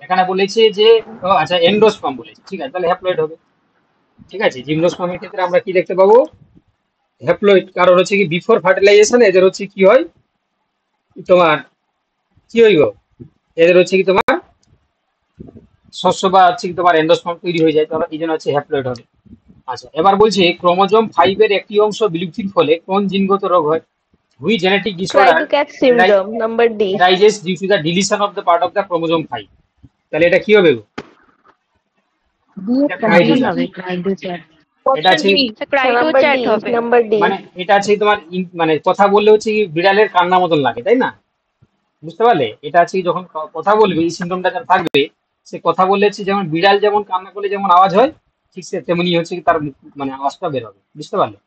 এখানে বলেছে যে ও আচ্ছা এন্ডোস্পার্ম বলেছে, ঠিক আছে, তাহলে হ্যাপ্লয়েড হবে, ঠিক আছে। জিমনোস্পার্মের ক্ষেত্রে আমরা কি দেখতে পাবো, হ্যাপ্লয়েড, কারণ হচ্ছে কি বিফোর ফার্টিলাইজেশন এদের হচ্ছে কি হয় তোমার, কি হইব এদের হচ্ছে কি তোমার শস্য বা হচ্ছে কি তোমার এন্ডোস্পার্ম তৈরি হয়ে যায়, তাহলে এই জন্য হচ্ছে হ্যাপ্লয়েড হবে। আচ্ছা এবার বলছে ক্রোমোজোম 5 এর একটি অংশ বিলুপ্তির ফলে কোন জিনগত রোগ হয়, হুই জেনেটিক ডিসঅর্ডার ট্রাইডোক্যাট syndrome number D arises due to the deletion of the part of the chromosome 5, তাহলে এটা কি হবে গো? দিয়ে এটা ডি ট্রাইডোচ্যাট। হবে। এটা আছে ক্রাইটোচ্যাট হবে। নাম্বার ডি মানে এটা আছে তোমার মানে কথা বললে হচ্ছে কি বিড়ালের কান্না মতন লাগে, তাই না? বুঝতে পারলে? এটা আছে যখন কথা বলবে, এই সিনড্রোমটা যার থাকবে, সে কথা বললে হচ্ছে যেমন বিড়াল যেমন কান্না করলে যেমন আওয়াজ হয়, ঠিক সে তেমনি হচ্ছে কি তার মানে আওয়াজটা বের হবে, বুঝতে পারলে?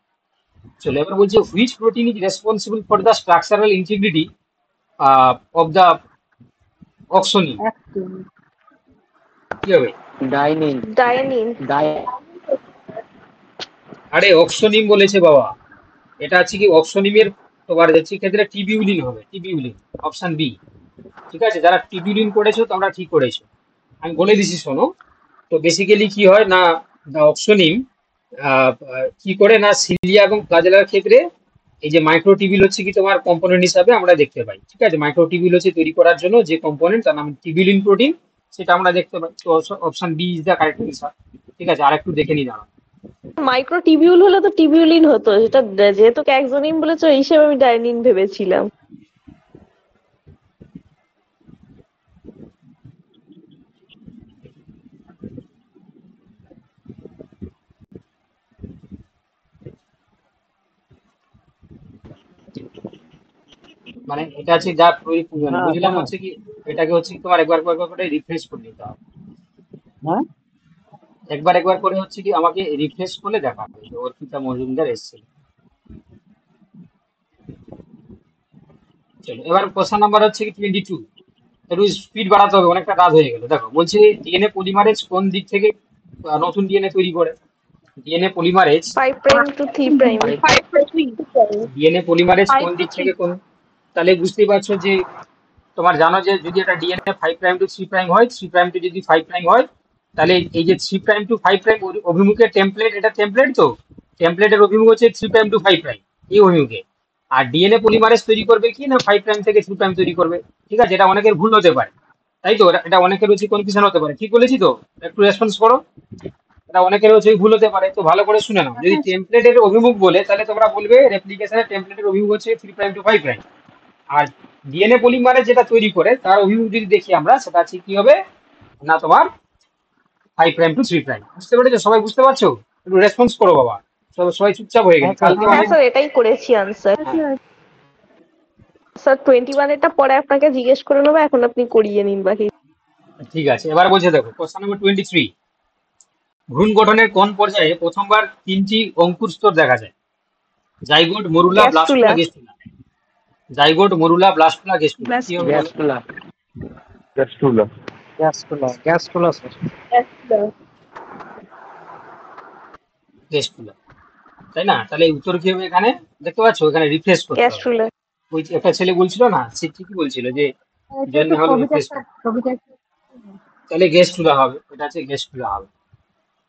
চলো এবার বলছে which protein is responsible for the structural integrity of the axoneme, কি হবে? ডাইনিন। ডায়ানিন আরে অক্সোনিম বলেছে বাবা, এটা আছে কি অক্সোনিমের তোমার হচ্ছে ক্ষেত্রে টিবিউলিন হবে, টিবিউলিন, অপশন বি, ঠিক আছে। যারা টিবিউলিন করেছো তোমরা ঠিক করেছো, আমি বলে দিছি শোনো। তো বেসিক্যালি কি হয় না, অক্সোনিম কি করে না, সিলিয়া এবং ফ্লাজেলার ক্ষেত্রে এই যে মাইক্রোটিবিউল হচ্ছে কি তোমার কম্পোনেন্ট হিসাবে আমরা দেখতে পাই, ঠিক আছে। মাইক্রোটিবিউল হচ্ছে তৈরি করার জন্য যে কম্পোনেন্ট তার নাম টিবিউলিন প্রোটিন, সেটা আমরা দেখতে পাই। তো option B is the correct answer, ঠিক আছে। আর একটু দেখে নি দাঁড়াও, মাইক্রোটিবিউল হলে তো টিবিউলিন হতো, সেটা যেহেতু ক্যাক্সোনিন বলেছো এই হিসেবে আমি ডায়ানিন ভেবেছিলাম। মানে এটা হচ্ছে যা বুঝলাম হচ্ছে কি এটাকে হচ্ছে কি তোমার একবার একবার করে রিফ্রেশ করে নিতে হবে, হ্যাঁ একবার একবার করে হচ্ছে কি আমাকে রিফ্রেশ করলে দেখা হবে যে অর্পিতা মজুমদার এসেছিল। চলো এবার কোশ্চেন নাম্বার হচ্ছে কি 22, একটু স্পিড বাড়াতে হবে, অনেকটা রাত হয়ে গেল। দেখো বলছে ডিএনএ পলিমারেজ কোন দিক থেকে নতুন ডিএনএ তৈরি করে, DNA polymerase 5 prime to 3 prime. DNA polymerase কোন দিক থেকে কোন, তাহলে বুঝতেই পারছো যে তোমার জানো যে যদি এটা ডিএনএ 5 প্রাইম টু 3 প্রাইম হয়, 3 প্রাইম টু যদি 5 প্রাইম হয়, তাহলে এই যে 3 প্রাইম টু 5 প্রাইম অভিমুখের টেমপ্লেট, এটা টেমপ্লেট, তো টেমপ্লেটের অভিমুখ হচ্ছে 3 প্রাইম টু 5 প্রাইম এই অভিমুখে। আর ডিএনএ পলিমারেজ তৈরি করবে কি না 5 প্রাইম থেকে 3 প্রাইম তৈরি করবে, ঠিক আছে। এটা অনেকের ভুল হতে পারে, তাই তো, এটা অনেকের হচ্ছে কনফিউশন হতে পারে, ঠিক বলেছি তো? একটু রেসপন্স করো, এটা অনেকের হচ্ছে ভুল হতে পারে, তো ভালো করে শুনে নাও। যদি টেমপ্লেটের অভিমুখ বলে তাহলে তোমরা বলবে রেপ্লিকেশনের টেমপ্লেটের অভিমুখ হচ্ছে 3 prime to 5 prime. R DNA polymerase যেটা তৈরি করে তার অভিমুখ যদি দেখি আমরা, সেটা আছে কি হবে না তোমার 5 প্রাইম টু 3 প্রাইম। বুঝতে পেরেছো? সবাই বুঝতে পারছো? একটু রেসপন্স করো বাবা, সবাই চুপচাপ হয়ে গেছে কালকে হ্যাঁ অনেক। স্যার এটাই করেছি আনসার। হ্যাঁ। স্যার 21 এরটা পরে আপনাকে জিজ্ঞেস করে নেবো, এখন আপনি করিয়ে নিন বাকি। ঠিক আছে এবার বলছে দেখো কোশ্চেন নাম্বার 23, ভ্রূণ গঠনের কোন পর্যায়ে প্রথমবার 3টি অঙ্কুর স্তর দেখা যায়? Zygote morula blastula gastrula. Zygote morula blastula gastrula কি হবে বলো? গ্যাস্টুলা গ্যাস্ট্রুলা। গ্যাস্ট্রোলা স্যার। গেস্টুলা, তাই না? তাহলে উত্তর কি হবে এখানে? দেখতে পাচ্ছ এখানে রিফ্রেশ করতে হবে। গ্যাস্ট্রুলা। ওই যে একটা ছেলে বলছিল না, সে ঠিকই বলছিল যে এটা জন্য তো হলো ছবিটা রিফ্রেশ করতে, ছবিটা তাহলে গেস্টুলা হবে। এটা হচ্ছে গেস্টুলা হবে,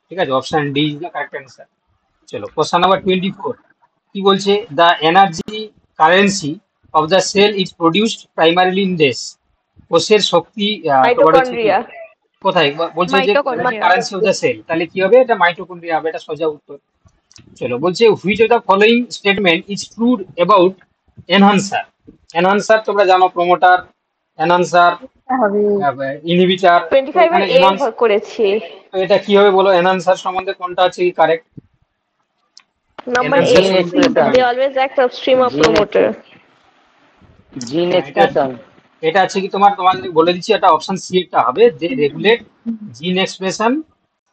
ঠিক আছে? Option D is the correct answer. চলো কোশ্চেন নাম্বার 24 কি বলছে? The energy currency of the cell is produced primarily in দেশ। কোষের শক্তি তোমার হচ্ছে কি? মাইটোকন্ড্রিয়া। কোথায় বলছে যে mitochondria. Currency of the cell, তাহলে কি হবে? এটা মাইটোকন্ড্রিয়া হবে, এটা সোজা উত্তর। চলো বলছে which of the following statement is true about enhancer. Enhancer তোমরা জানো, প্রমোটার, এনহান্সার, হবে ইনহিবিটর। 25 এর এ ভাগ করেছি। তো এটা কি হবে বলো? এনহান্সার সম্বন্ধে কোনটা হচ্ছে কি correct? Number Enhancer 8, expression. they always act upstream of Gene promoter. জিন এক্সপ্রেশন। এটা আছে কি তোমাদের বলে দিচ্ছি, এটা অপশন সি একটা হবে, যে রেগুলেট জিন এক্সপ্রেশন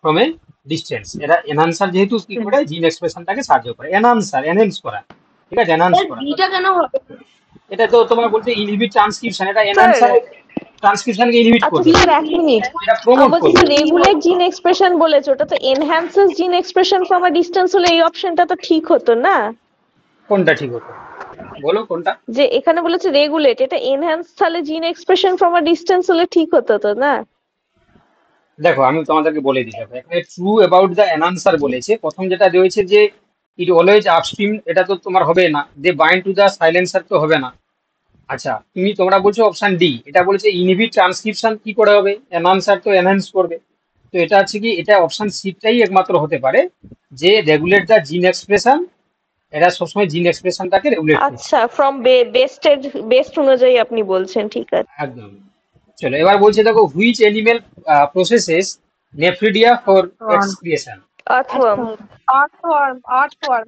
ফ্রম এ ডিসটেন্স। এটা এনহান্সার যেহেতু কি করে জিন এক্সপ্রেশনটাকে সাহায্য করে, এনহ্যান্স করা, ঠিক আছে? এনহ্যান্স করা। ডিটা কেন হবে? এটা তো তোমার বলতে ইনহিবিট ট্রান্সক্রিপশন, এটা এনহ্যান্সার ট্রান্সক্রিপশনকে ইনহিবিট আচ্ছা করবে, স্যার, এক মিনিট। এটা প্রমোট বলছি করবে। রেগুলেট জিন এক্সপ্রেশন বলেছে, ওটা তো এনহ্যান্সেস জিন এক্সপ্রেশন ফ্রম আ ডিসটেন্স হলে এই অপশনটা তো ঠিক হতো না? কোনটা ঠিক হতো বলো? কোনটা? যে এখানে বলেছে রেগুলেট, এটা এনহ্যান্স, তাহলে জিন এক্সপ্রেশন ফ্রম আ ডিসটেন্স হলে ঠিক হতো তো না? দেখো আমি তোমাদেরকে বলে দিই, দেখো এখানে ট্রু অ্যাবাউট দ্য এনহান্সার বলেছে, প্রথম যেটা রয়েছে যে ইট অলওয়েজ আপস্ট্রিম, এটা তো তোমার হবে না। যে বাইন্ড টু দ্য সাইলেন্সার তো হবে না। আচ্ছা তোমরা বলছো অপশন ডি, এটা বলেছে ইনহিবিট ট্রান্সক্রিপশন, কি করে হবে? এনহান্সার তো এনহ্যান্স করবে। তো এটা হচ্ছে কি, এটা অপশন সিটাই একমাত্র হতে পারে যে রেগুলেট দ্য জিন এক্সপ্রেশন, এটা সবসময় জিন এক্সপ্রেশনটাকে রেগুলেট করবে। আচ্ছা, ফ্রম বেস্ট অনুযায়ী আপনি বলছেন, ঠিক আছে। একদম। চলো এবার বলছে দেখো which animal processes nephridia for excretion. Earthworm. Earthworm.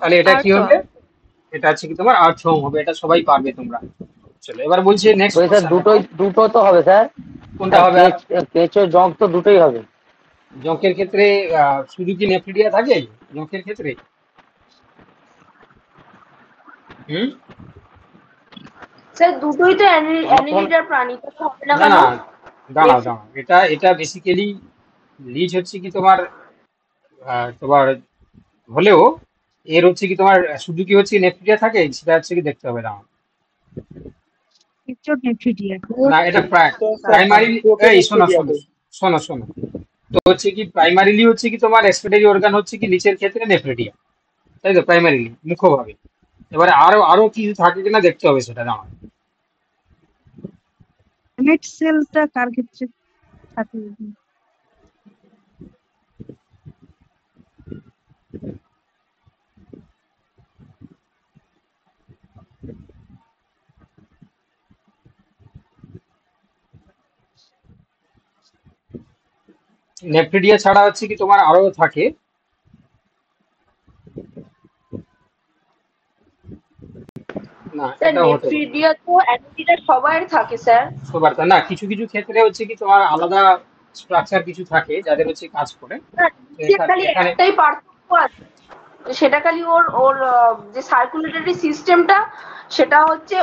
তাহলে এটা কি হবে? এটা হচ্ছে কি তোমার আর্থওয়ার্ম হবে, এটা সবাই পারবে তোমরা। চলো এবার বলছে নেক্সট ওই স্যার দুটো তো হবে স্যার। কোনটা হবে? কেঁচো জং তো দুটোই হবে। জংকের ক্ষেত্রে শুধু কি নেফ্রিডিয়া থাকে জংকের ক্ষেত্রে? স্যার দুটোই তো অ্যানিলিডার প্রাণী, তো হবে না না কেন? না, দাঁড়াও, এটা বেসিক্যালি লিচ হচ্ছে কি তোমার তোমার হলেও এর হচ্ছে কি তোমার শুধু কি হচ্ছে নেফ্রিডিয়া থাকে, সেটা হচ্ছে কি দেখতে হবে। দাঁড়াও, না এটা প্রাইমারি, এই শোনো শোনো শোনো শোনো, তো হচ্ছে কি প্রাইমারিলি হচ্ছে কি তোমার এক্সক্রিটরি অর্গান হচ্ছে কি নিচের ক্ষেত্রে নেফ্রিডিয়া, তাই তো? প্রাইমারিলি মুখ্যভাবে। এবারে আরো কিছু থাকে কিনা দেখতে হবে, সেটা দাঁড়াও। নেট সেলটা কার ক্ষেত্রে থাকে? নেফ্রিডিয়া ছাড়া হচ্ছে কি তোমার আরো থাকে। না স্যার এটা হতে নেফ্রিডিয়া তো অ্যানিলিডার সবার থাকে স্যার। সবার না, কিছু কিছু ক্ষেত্রে হচ্ছে কি তোমার আলাদা স্ট্রাকচার কিছু থাকে যাদের হচ্ছে কাজ করে। খালি একটাই পার্থক্য আছে, সেটা খালি ওর ওর যে সার্কুলেটরি সিস্টেমটা সেটা হচ্ছে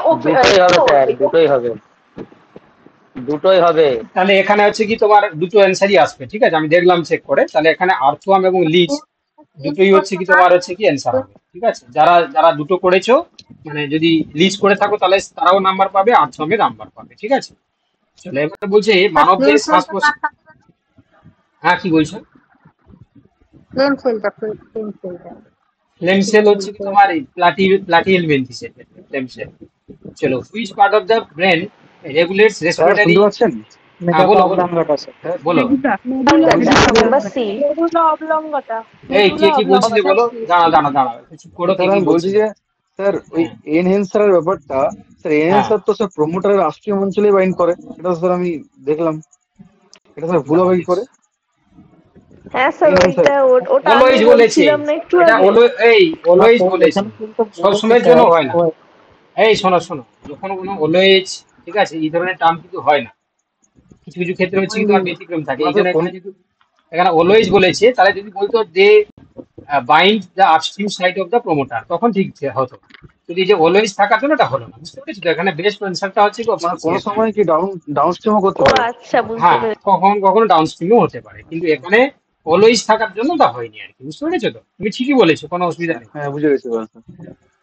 দুটোই হবে। তাহলে এখানে হচ্ছে কি তোমার দুটো অ্যান্সারই আসবে, ঠিক আছে? আমি দেখলাম চেক করে, তাহলে এখানে আর্থওয়ার্ম এবং লিচ দুটোই হচ্ছে কি তোমার হচ্ছে কি অ্যান্সার হবে, ঠিক আছে? যারা যারা দুটো করেছো, মানে যদি লিচ করে থাকো তাহলে তারাও নাম্বার পাবে, আর্থওয়ার্মে নাম্বার পাবে, ঠিক আছে? চলো এবার বলছে মানব দেহের শ্বাস প্রশ্বাস। হ্যাঁ কি বলছো? ফ্লেম সেলটা ফ্লেম সেল হচ্ছে কি তোমার প্লাটিহেল বেন্থিসেল ফ্লেম সেল। চলো which part of the brain regulates respiratory. হ্যাঁ বলো বলো। এই কে কি বলছিলে বলো? দাঁড়া চুপ করো, কে কি বলছি যে স্যার ওই এনহ্যান্সারের ব্যাপারটা, স্যার এনহ্যান্সার তো স্যার প্রমোটারের রাষ্ট্রীয় অঞ্চলে বাইন্ড করে, এটা স্যার আমি দেখলাম। এটা স্যার ভুল হবে কি করে? হ্যাঁ স্যার, ওটা অলওয়েজ বলেছি, এটা অলওয়েজ বলেছি, সব সময়ের জন্য হয় না। এই শোনো যখন কোনো অলওয়েজ, ঠিক আছে, এই ধরনের টার্ম কিন্তু হয় না, কিছু কিছু ক্ষেত্রে হচ্ছে কি তোমার ব্যতিক্রম থাকে। এখানে অলওয়েজ বলেছে, তাহলে যদি বলতো যে bind the upstream side of the promoter, তখন ঠিক হতো। যদি যে অলওয়েজ থাকার জন্য এটা হলো না, বুঝতে পেরেছি তো? এখানে বেস্ট অ্যান্সারটা হচ্ছে কি অপশন মানে কোনো সময় কি ডাউনস্ট্রিমও করতে ও পারে? আচ্ছা, বুঝতে হ্যাঁ, পেরেছি। কখন কখনো ডাউনস্ট্রিমও হতে পারে, কিন্তু এখানে অলওয়েজ থাকার জন্য তা হয়নি আর কি, বুঝতে পেরেছো তো? তুমি ঠিকই বলেছো, কোনো অসুবিধা নেই। হ্যাঁ, বুঝে গেছি এবার।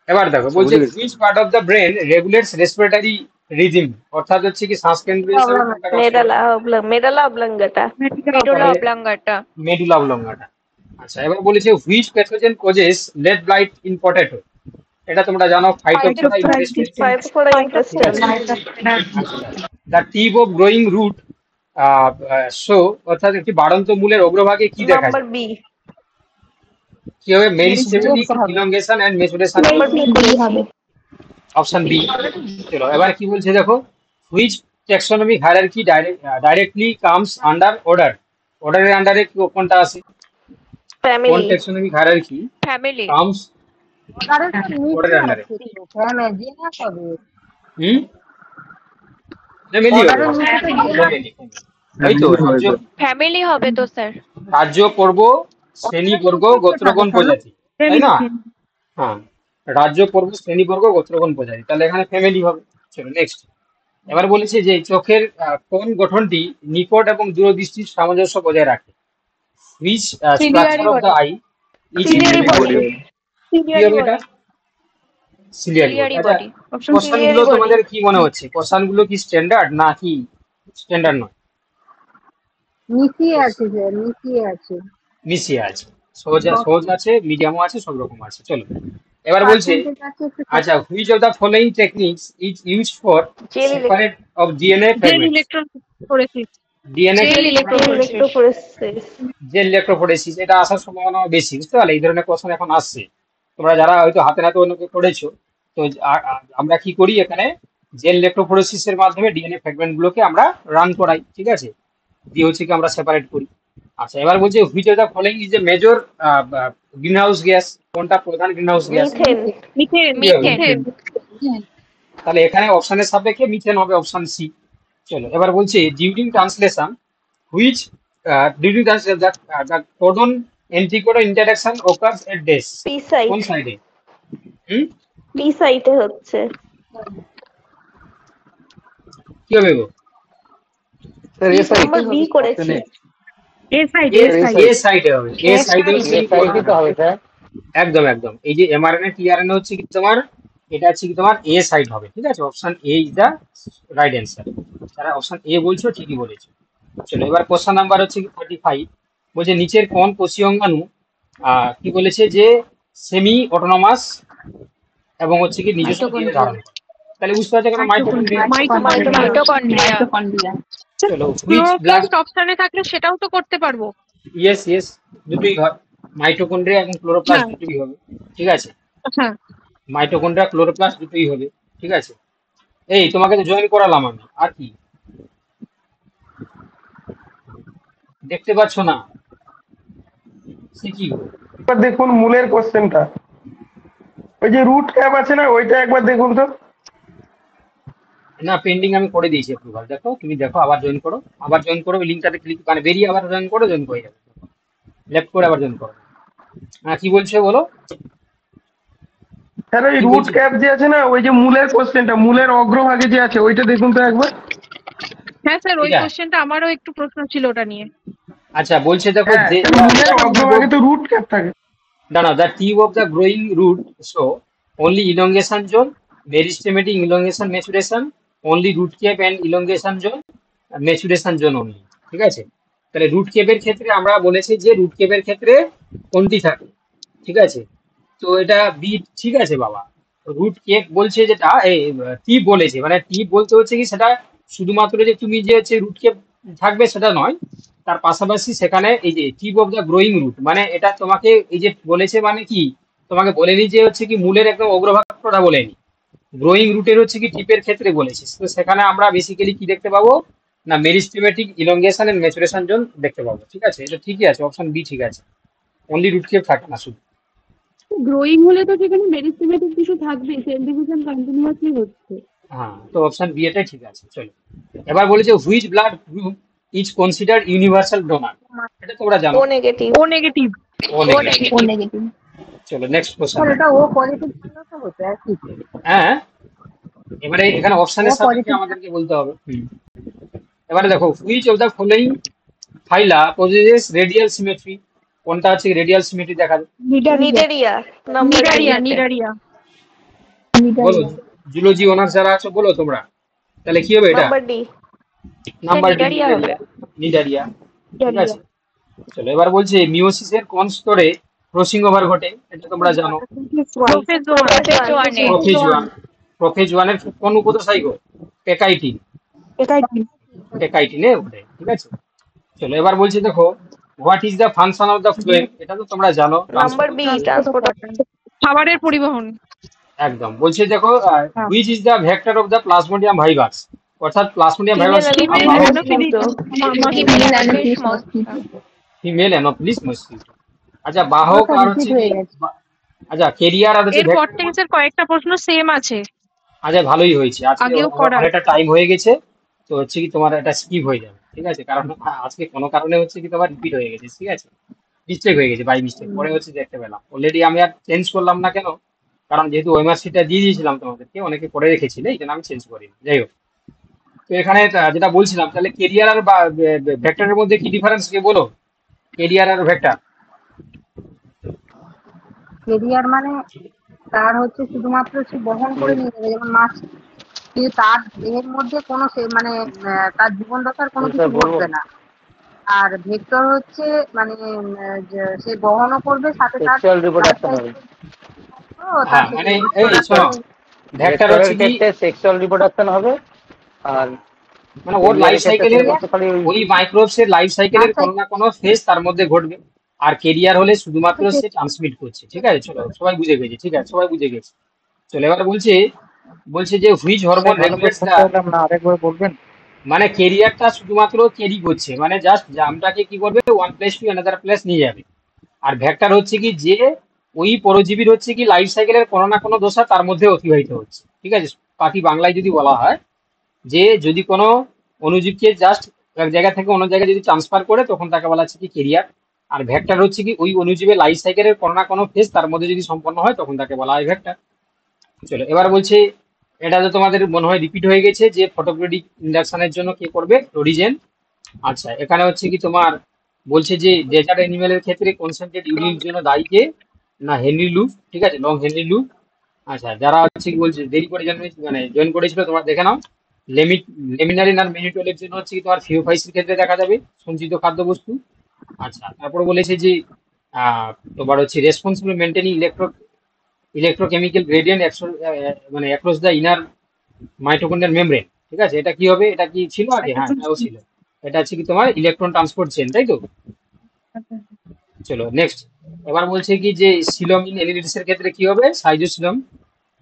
এবার দেখো আচ্ছা, বলছে বুঝে গেছি। Which part of the brain regulates respiratory rhythm, অর্থাৎ হচ্ছে কি শ্বাসকেন্দ্রীয় কোনটা কাজ করে? Medulla oblongata. Medulla oblongata. Medulla oblongata. আচ্ছা, এবার বলেছে which pathogen causes late blight in potato, এটা তোমরা জানো, Phytophthora infestans. Phytophthora infestans. The tip of growing root show, অর্থাৎ একটি বাড়ন্ত মূলের অগ্রভাগে কি দেখা নাম্বার যায়? বি। কি হবে? Meristematic elongation and maturation. Option B. চলো এবার কি বলছে দেখো, which taxonomic hierarchy directly comes under order, অর্ডারের আন্ডারে কোনটা আছে? কোন family. Taxonomic hierarchy family. Comes অর্ডারের আন্ডারে? ফ্যামিলি হবে, ফ্যামিলি। তাই তো, ফ্যামিলি হবে তো স্যার। রাজ্য, পর্ব, শ্রেণীবর্গ, গোত্রগণ, প্রজাতি, তাই না? হ্যাঁ, রাজ্য, পর্ব, শ্রেণীবর্গ, গোত্রগণ, প্রজাতি, তাহলে এখানে ফ্যামিলি হবে। চলো নেক্সট। এবার বলেছে যে চোখের কোন গঠনটি নিকট এবং দূরদৃষ্টির সামঞ্জস্য বজায় রাখে? Which structure of the I is ciliary body. কোশ্চেনগুলো তোমাদের কি মনে হচ্ছে? কোশ্চেনগুলো কি স্ট্যান্ডার্ড না কি স্ট্যান্ডার্ড নয়? মিশিয়ে আছে স্যার, মিশিয়ে আছে। মিশিয়ে আছে, সহজ আছে, মিডিয়ামও আছে, সব রকম আছে। চলো এবার বলছে, আচ্ছা, which of the following techniques is used for separate of DNA fragments? DNA jail electrophoresis, এটা আসার সম্ভাবনা বেশি, বুঝতে পারলে? এই ধরনের কোশ্চেন এখন আসছে, তোমরা যারা হয়তো হাতে নাতে অন্যকে পড়েছো, তো আমরা কি করি এখানে, জেল ইলেক্ট্রোফোরেসিসের মাধ্যমে ডিএনএ ফ্র্যাগমেন্ট গুলোকে আমরা রান করাই, ঠিক আছে, দিয়ে হচ্ছে কি আমরা সেপারেট করি। আচ্ছা, এবার বলছে which of the following is a major green house gas, কোনটা প্রধান গ্রিন হাউস গ্যাস? মিথেন। তাহলে এখানে অপশনের সাপেক্ষে মিথেন হবে, অপশন সি। চলো এবার বলছে during translation which during translation the codon anticodon interaction occurs at these, কোন সাইডে? বি সাইডে হচ্ছে। কি হবে গো? স্যার এ সাইড বি করেছি। এ সাইডে হবে, এ সাইডে হবে স্যার। একদম একদম। এই যে এমআরএনএ টিআরএনএ হচ্ছে কি তোমার, এটা হচ্ছে কি তোমার এ সাইড হবে, ঠিক আছে? Option A is the right answer. যারা অপশন এ বলছো ঠিকই বলেছো। চলো এবার কোশ্চেন নাম্বার হচ্ছে কি 35, বলছে নিচের কোন কোষীয় অঙ্গাণু কি বলেছে যে সেমি অটোনমাস এবং হচ্ছে কি নিজস্ব ডিএনএ ধারণ করে? তাহলে বুঝতে পারছো কেন মাইটোকন্ড্রিয়া। চলো হুইচ ব্লাড অপশনে থাকলে সেটাও তো করতে পারবো। ইয়েস দুটোই হয়, মাইটোকন্ড্রিয়া এবং ক্লোরোপ্লাস্ট দুটোই হবে, ঠিক আছে? হ্যাঁ, মাইটোকন্ড্রিয়া ক্লোরোপ্লাস্ট দুটোই হবে, ঠিক আছে? এই তোমাকে তো জয়েন করালাম আমি, আর কি দেখতে পাচ্ছ না? সে কি গো? এবার দেখুন মূলের কোশ্চেনটা, ওই যে রুট ক্যাপ আছে না, ওইটা একবার দেখুন তো। না, পেন্ডিং আমি করে দিয়েছি অ্যাপ্রুভাল। দেখো তুমি দেখো, আবার জয়েন করো, আবার জয়েন করো, লিঙ্কটাতে ক্লিক মানে বেরিয়ে আবার জয়েন করো, জয়েন করে যাবে, লেফট করে আবার জয়েন করো। হ্যাঁ, কি বলছো বলো? স্যার ওই রুট ক্যাপ যে আছে না, ওই যে মূলের কোশ্চেনটা, মূলের অগ্রভাগে যে আছে ওইটা দেখুন তো একবার। হ্যাঁ স্যার, ওই কোশ্চেনটা আমারও একটু প্রশ্ন ছিল ওটা নিয়ে। আচ্ছা, বলছে দেখো যে মূলের অগ্রভাগে তো রুট ক্যাপ থাকে। না, the tip of the growing root show only elongation zone, meristematic elongation maturation, only root cap and elongation zone, maturation zone only, ঠিক আছে? তাহলে রুট কেপের ক্ষেত্রে আমরা বলেছি যে রুট কেপের ক্ষেত্রে কোনটি থাকে, ঠিক আছে? তো এটা বি, ঠিক আছে বাবা। রুট কেপ বলছে যেটা টিপ বলেছে, মানে টিপ বলতে হচ্ছে কি সেটা শুধুমাত্র যে তুমি যে হচ্ছে রুট কেপ থাকবে সেটা নয়, তার পাশাপাশি সেখানে এই যে tip of the growing root, মানে এটা তোমাকে এই যে বলেছে, মানে কি তোমাকে বলেনি যে হচ্ছে কি মূলের একদম অগ্রভাগটা বলেনি, গ্রোয়িং রুটের হচ্ছে কি টিপের ক্ষেত্রে বলেছে। তো সেখানে আমরা বেসিক্যালি কি দেখতে পাবো না, meristematic elongation and maturation zone দেখতে পাবো, ঠিক আছে? এটা ঠিকই আছে, অপশন বি ঠিক আছে। অনলি রুট কেপ থাকে না শুধু। গ্রোয়িং হলে তো সেখানে মেরিস্টেমেটিক কিছু থাকবে, সেল ডিভিশন কন্টিনিউয়াসলি হচ্ছে। হ্যাঁ, তো অপশন বি এটাই ঠিক আছে। চলো এবার বলেছে which blood group is considered universal donor, এটা তোমরা জানো। O negative. O negative. O negative. চলো নেক্সট কোশ্চেন। স্যার এটা ও পজিটিভ তো হচ্ছে আর কি। হ্যাঁ এবারে এখানে ও অপশনের সাপেক্ষে পজিটিভ। আমাদেরকে বলতে হবে। এবারে দেখো which of the following phyla possesses radial symmetry, কোনটা হচ্ছে রেডিয়াল সিমেট্রি দেখা যায়? Cnidaria number cnidaria. বলো জুলজি অনার্স যারা আছো বলো তোমরা, তাহলে কি হবে এটা? Number D. Number D cnidaria হবে। নিডারিয়া। ঠিক আছে চলো এবার বলছে মিওসিসের কোন স্তরে ক্রসিং ওভার ঘটে, এটা তোমরা জানো। প্রোফেজ ওয়ান এর কোন উপদশায় গো? পেকাইটিন। পেকাইটিনে ঘটে। ঠিক আছে চলো এবার বলছি দেখো what is the function of the phloem, এটা তো তোমরা জানো। Number B transportation. খাবারের পরিবহন। একদম বলছে দেখো which is the vector of the plasmodium vivax, অর্থাৎ plasmodium vivax female anopheles mosquito. আচ্ছা বাহক আর হচ্ছে আচ্ছা কেরিয়ার আর হচ্ছে এরপর থেকে স্যার কয়েকটা প্রশ্ন সেম আছে। আচ্ছা ভালোই হয়েছে, আজকে আগেও করা অনেকটা টাইম হয়ে গেছে তো হচ্ছে কি তোমার এটা স্কিপ হয়ে যাবে। ঠিক আছে কারণ আজকে কোনো কারণে হচ্ছে কি তোমার রিপিট হয়ে গেছে। ঠিক আছে মিস্টেক হয়ে গেছে বাই মিস্টেক, পরে হচ্ছে দেখতে পেলাম। অলরেডি আমি আর চেঞ্জ করলাম না কেন, কারণ যেহেতু ওয়েমার শিটটা দিয়ে দিয়েছিলাম তোমাদেরকে, অনেকে পরে রেখেছিল এই জন্য আমি চেঞ্জ করিনি। যাই হোক তো এখানে যেটা বলছিলাম তাহলে কেরিয়ার আর ভেক্টরের মধ্যে কি ডিফারেন্স কে বলো? কেরিয়ার আর ভেক্টর। কেরিয়ার মানে তার হচ্ছে শুধুমাত্র সে বহন করে নিয়ে যাবে, যেমন মাছ, কিন্তু তার দেহের মধ্যে কোনো মানে তার জীবন দশার কোনো কিছু ঘটবে না। আর ভেক্টর হচ্ছে মানে সে বহনও করবে সাথে তার হ্যাঁ মানে এই শোনো ভেক্টর হচ্ছে কি সেক্সুয়াল রিপ্রোডাকশন হবে, আর মানে ওর লাইফ সাইকেলের ওই মাইক্রোবস এর লাইফ সাইকেলের কোনো না কোনো ফেজ তার মধ্যে ঘটবে। আর কেরিয়ার হলে শুধুমাত্র সে ট্রান্সমিট করছে। ঠিক আছে চলো সবাই বুঝে গেছে। ঠিক আছে সবাই বুঝে গেছে। চলো এবার বলছে যে হুইচ হরমোন রেগুলেটস দা, আরেকবার বলবেন? মানে কেরিয়ারটা শুধুমাত্র ক্যারি করছে, মানে জাস্ট জামটাকে কি করবে one place to another place নিয়ে যাবে। আর ভেক্টর হচ্ছে কি যে ওই পরজীবীর হচ্ছে কি লাইফ সাইকেলের কোনো না কোনো দশা তার মধ্যে অতিবাহিত হচ্ছে। ঠিক আছে বাকি বাংলায় যদি বলা হয় যে যদি কোনো অণুজীবকে জাস্ট এক জায়গা থেকে অন্য জায়গায় যদি ট্রান্সফার করে তখন তাকে বলা হচ্ছে কি কেরিয়ার। আর ভেক্টর হচ্ছে কি ওই অণুজীবের লাইফ সাইকেলের কোনো না কোনো ফেজ তার মধ্যে যদি সম্পন্ন হয় তখন তাকে বলা হয় ভেক্টর। চলো এবার বলছে এটা তো তোমাদের মনে হয় রিপিট হয়ে গেছে যে ফটোক্রেটিক ইন্ডাকশনের জন্য কে করবে? ফ্লোরিজেন। আচ্ছা এখানে হচ্ছে কি তোমার বলছে যে ডেজার্ট অ্যানিমেলের ক্ষেত্রে কনসেন্ট্রেট ইউরিনের জন্য দায়ী কে? না হেনরি লুপ। ঠিক আছে লং হেনরি লুপ। আচ্ছা যারা হচ্ছে কি বলছে দেরি করে জয়েন করেছিল তোমরা দেখে নাও। লেমিনারিন আর মেনিটোলের জন্য হচ্ছে কি তোমার ফিওফাইসির ক্ষেত্রে দেখা যাবে সঞ্চিত খাদ্যবস্তু। আচ্ছা তারপর বলেছে যে তোমার হচ্ছে রেসপন্সিবল মেনটেনিং ইলেকট্রোকেমিক্যাল গ্রেডিয়েন্ট মানে across the inner mitochondrial membrane. ঠিক আছে এটা কি হবে? এটা কি ছিল আগে? হ্যাঁ এটাও ছিল। এটা হচ্ছে কি তোমার ইলেকট্রন ট্রান্সপোর্ট চেন, তাই তো? চলো নেক্সট এবার বলছে কি যে সিলম ইন এলিলিসের ক্ষেত্রে কি হবে? সাইজোসিলম।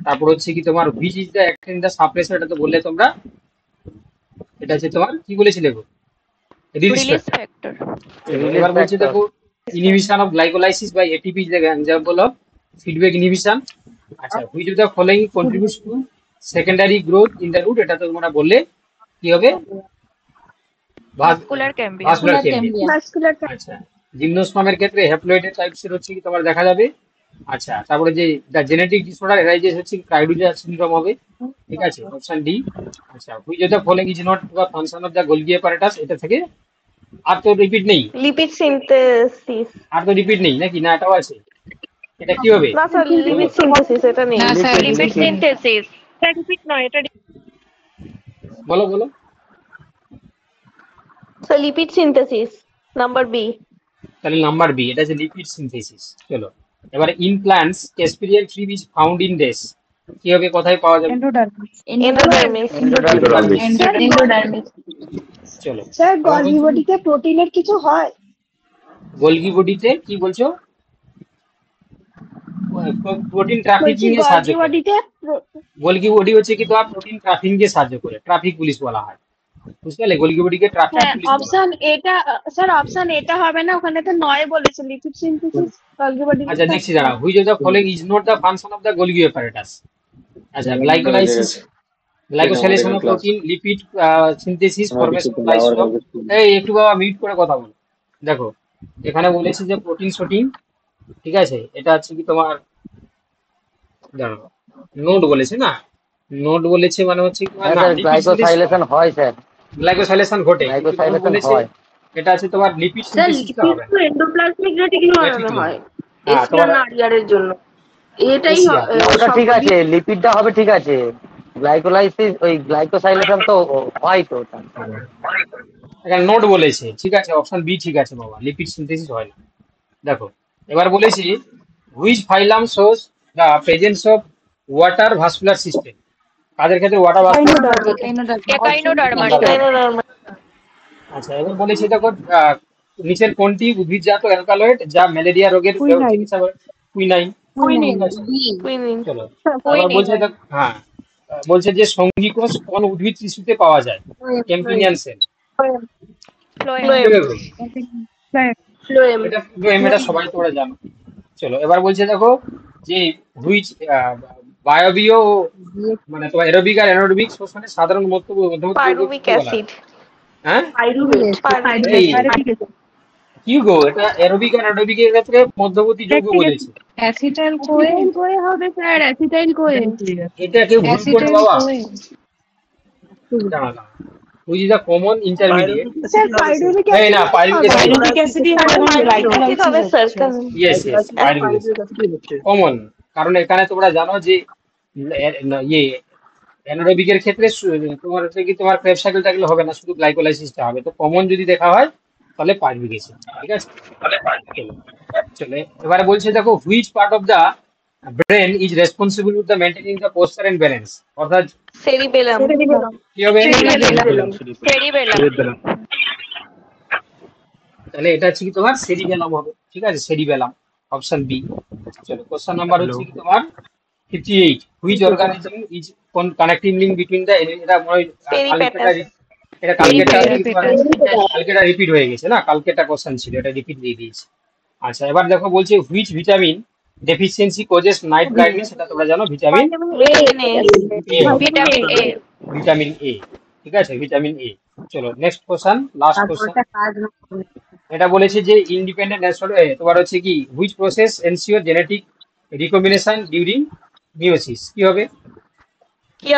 তারপর হচ্ছে কি তোমার which is the acting the suppressor, এটা তো বললে তোমরা। এটা হচ্ছে তোমার কি বলেছিলে গো? Release factor. এবার বলছে দেখো inhibition of glycolysis by ATP is the example of feedback inhibition. আচ্ছা which of the following contributes to secondary growth in the root, এটা তো তোমরা বললে কি হবে? Vascular cambium. আচ্ছা জিমনোস্পার্মের ক্ষেত্রে হ্যাপ্লয়েড টাইপসের হচ্ছে কি তোমার দেখা যাবে। আচ্ছা তারপরে যে দ্য জেনেটিক ডিসঅর্ডার এরাইজেস হচ্ছে ক্রাইডোজা সিনড্রোম হবে। ঠিক আছে অপশন ডি। আচ্ছা which of the following is not the function of the golgi apparatus, এটা থেকে আর তো রিপিট নেই। Lipid synthesis. আর তো রিপিট নেই নাকি? না এটাও আছে। এটা কি হবে? না স্যার লিপিড সিনথেসিস এটা নেই। না স্যার লিপিড সিনথেসিস। এটা রিপিট নয়, এটা বলো বলো। Sir lipid synthesis number B. তাহলে নাম্বার বি এটা যে লিপিড সিনথেসিস। চলো এবারে in plants casparian tree is found in these, কি হবে? কোথায় পাওয়া যাবে? এন্ডোডার্মিস। চলো স্যার গলগি বডিতে প্রোটিনের কিছু হয়? গোলগি বডিতে কি বলছো? প্রোটিন ট্রাফিকিং এ সাহায্য করে। গোলগি বডি হচ্ছে কি তোমার প্রোটিন ট্রাফিকিং এ সাহায্য করে, ট্রাফিক পুলিশ বলা হয়। বুঝতে পারলে? গোলগি বডিকে ট্রাফিক পুলিশ। অপশন এটা স্যার অপশন এটা হবে না, ওখানে তো নয় বলেছে লিপিড সিনথেসিস গলগি বডি। আচ্ছা দেখছি দাঁড়া which of the following is not the function of the golgi apparatus. আচ্ছা glycolysis, glycosylation of protein, lipid synthesis, formation of lysosome. এই একটু বাবা মিউট করে কথা বলো। দেখো এখানে বলেছে যে প্রোটিন শোটিং, ঠিক আছে, এটা হচ্ছে কি তোমার দাঁড়াও নোড বলেছে না, নোড বলেছে মানে হচ্ছে কি হ্যাঁ না স্যার, লিপিড গ্লাইকোসাইলেশন হয় স্যার, গ্লাইকোসাইলেশন ঘটে, কিন্তু তখন গ্লাইকোসাইলেশন বলেছে হয়। এটা আছে তোমার লিপিড স্যার সিনথেসিসটা লিপিড হবে তো এন্ডোপ্লাজমিক রেটিকুলাম বানানো রেটিকুলাম। হয় হ্যাঁ এসিআর তোমার না আরআর এর জন্য। এটাই এসিআর না ওটা ঠিক সম্পর্কিত। আছে, লিপিডটা হবে ঠিক আছে, গ্লাইকোলাইসিস ওই গ্লাইকোসাইলেশন তো হয় তো ওটা। এখানে নোড বলেছে, ঠিক আছে, অপশন বি ঠিক আছে বাবা, লিপিড সিনথেসিস হয় না। দেখো এবার বলেছি which phylum shows the presence of water vascular system, কাদের ক্ষেত্রে ওয়াটার ভাস্কুলার। আচ্ছা এবার বলেছি দেখো নিচের কোনটি উদ্ভিদজাত অ্যালকালয়েড যা ম্যালেরিয়া রোগের চিকিৎসা করে? কুইনাইন। চলো এবার বলছে দেখো হ্যাঁ বলছে যে সঙ্গী কোষ কোন উদ্ভিদ টিস্যুতে পাওয়া যায়? ক্যাম্পিনিয়ান সেল। এটা ফ্লোয়েম, এটা সবাই তোমরা জানো। চলো এবার বলছে দেখো যে হুইচ বায়বীয় মানে তোমার অ্যারোবিক আর অ্যানারোবিক শ্বসনে সাধারণ মধ্যবর্তী পাইরুভিক অ্যাসিড। হ্যাঁ পাইরুভেট। কি গো, এটা অ্যারোবিক আর অ্যানারোবিক এর ক্ষেত্রে মধ্যবর্তী যৌগ বলেছে। অ্যাসিটাইল কোয়ে হবে স্যার, অ্যাসিটাইল কোয়ে। এটা কেউ ভুল করে বাবা, জানা না। Which is the common intermediate? এই না pyruvic acid yes yes pyruvic acid common, কারণ এখানে তোমরা জানো যে ইয়ে অ্যানারোবিকের ক্ষেত্রে তোমার হচ্ছে কি তোমার ক্রেবস সাইকেল টাইকেল হবে না, শুধু গ্লাইকোলাইসিসটা হবে। তো কমন যদি দেখা হয় তাহলে পাইরুভিক অ্যাসিড, ঠিক আছে। চলো চলে এবারে বলছে দেখো which part of the brain is responsible with the maintaining the posture and balance, অর্থাৎ সেরিবেলাম। কি হবে? তাহলে এটা হচ্ছে কি তোমার সেরিবেলাম হবে, ঠিক আছে, সেরিবেলাম, অপশন বি। চলো কোশ্চেন নাম্বার হচ্ছে কি তোমার 58, which organism is connecting link between the, এটা কালকেটা রিপিট হয়ে গেছে না, কালকেটা কোশ্চেন ছিল, এটা রিপিট দিয়ে দিয়েছি। আচ্ছা এবার দেখো বলছে which vitamin deficiency causes night blindness, এটা তোমরা জানো ভিটামিন ভিটামিন এ, ঠিক আছে, ভিটামিন এ। চলো নেক্সট কোশ্চেন, লাস্ট কোশ্চেন। এটা বলেছে যে ইন্ডিপেন্ডেন্ট ন্যাশনাল তোমার হচ্ছে কি which process ensure genetic recombination during meiosis, কি হবে? কি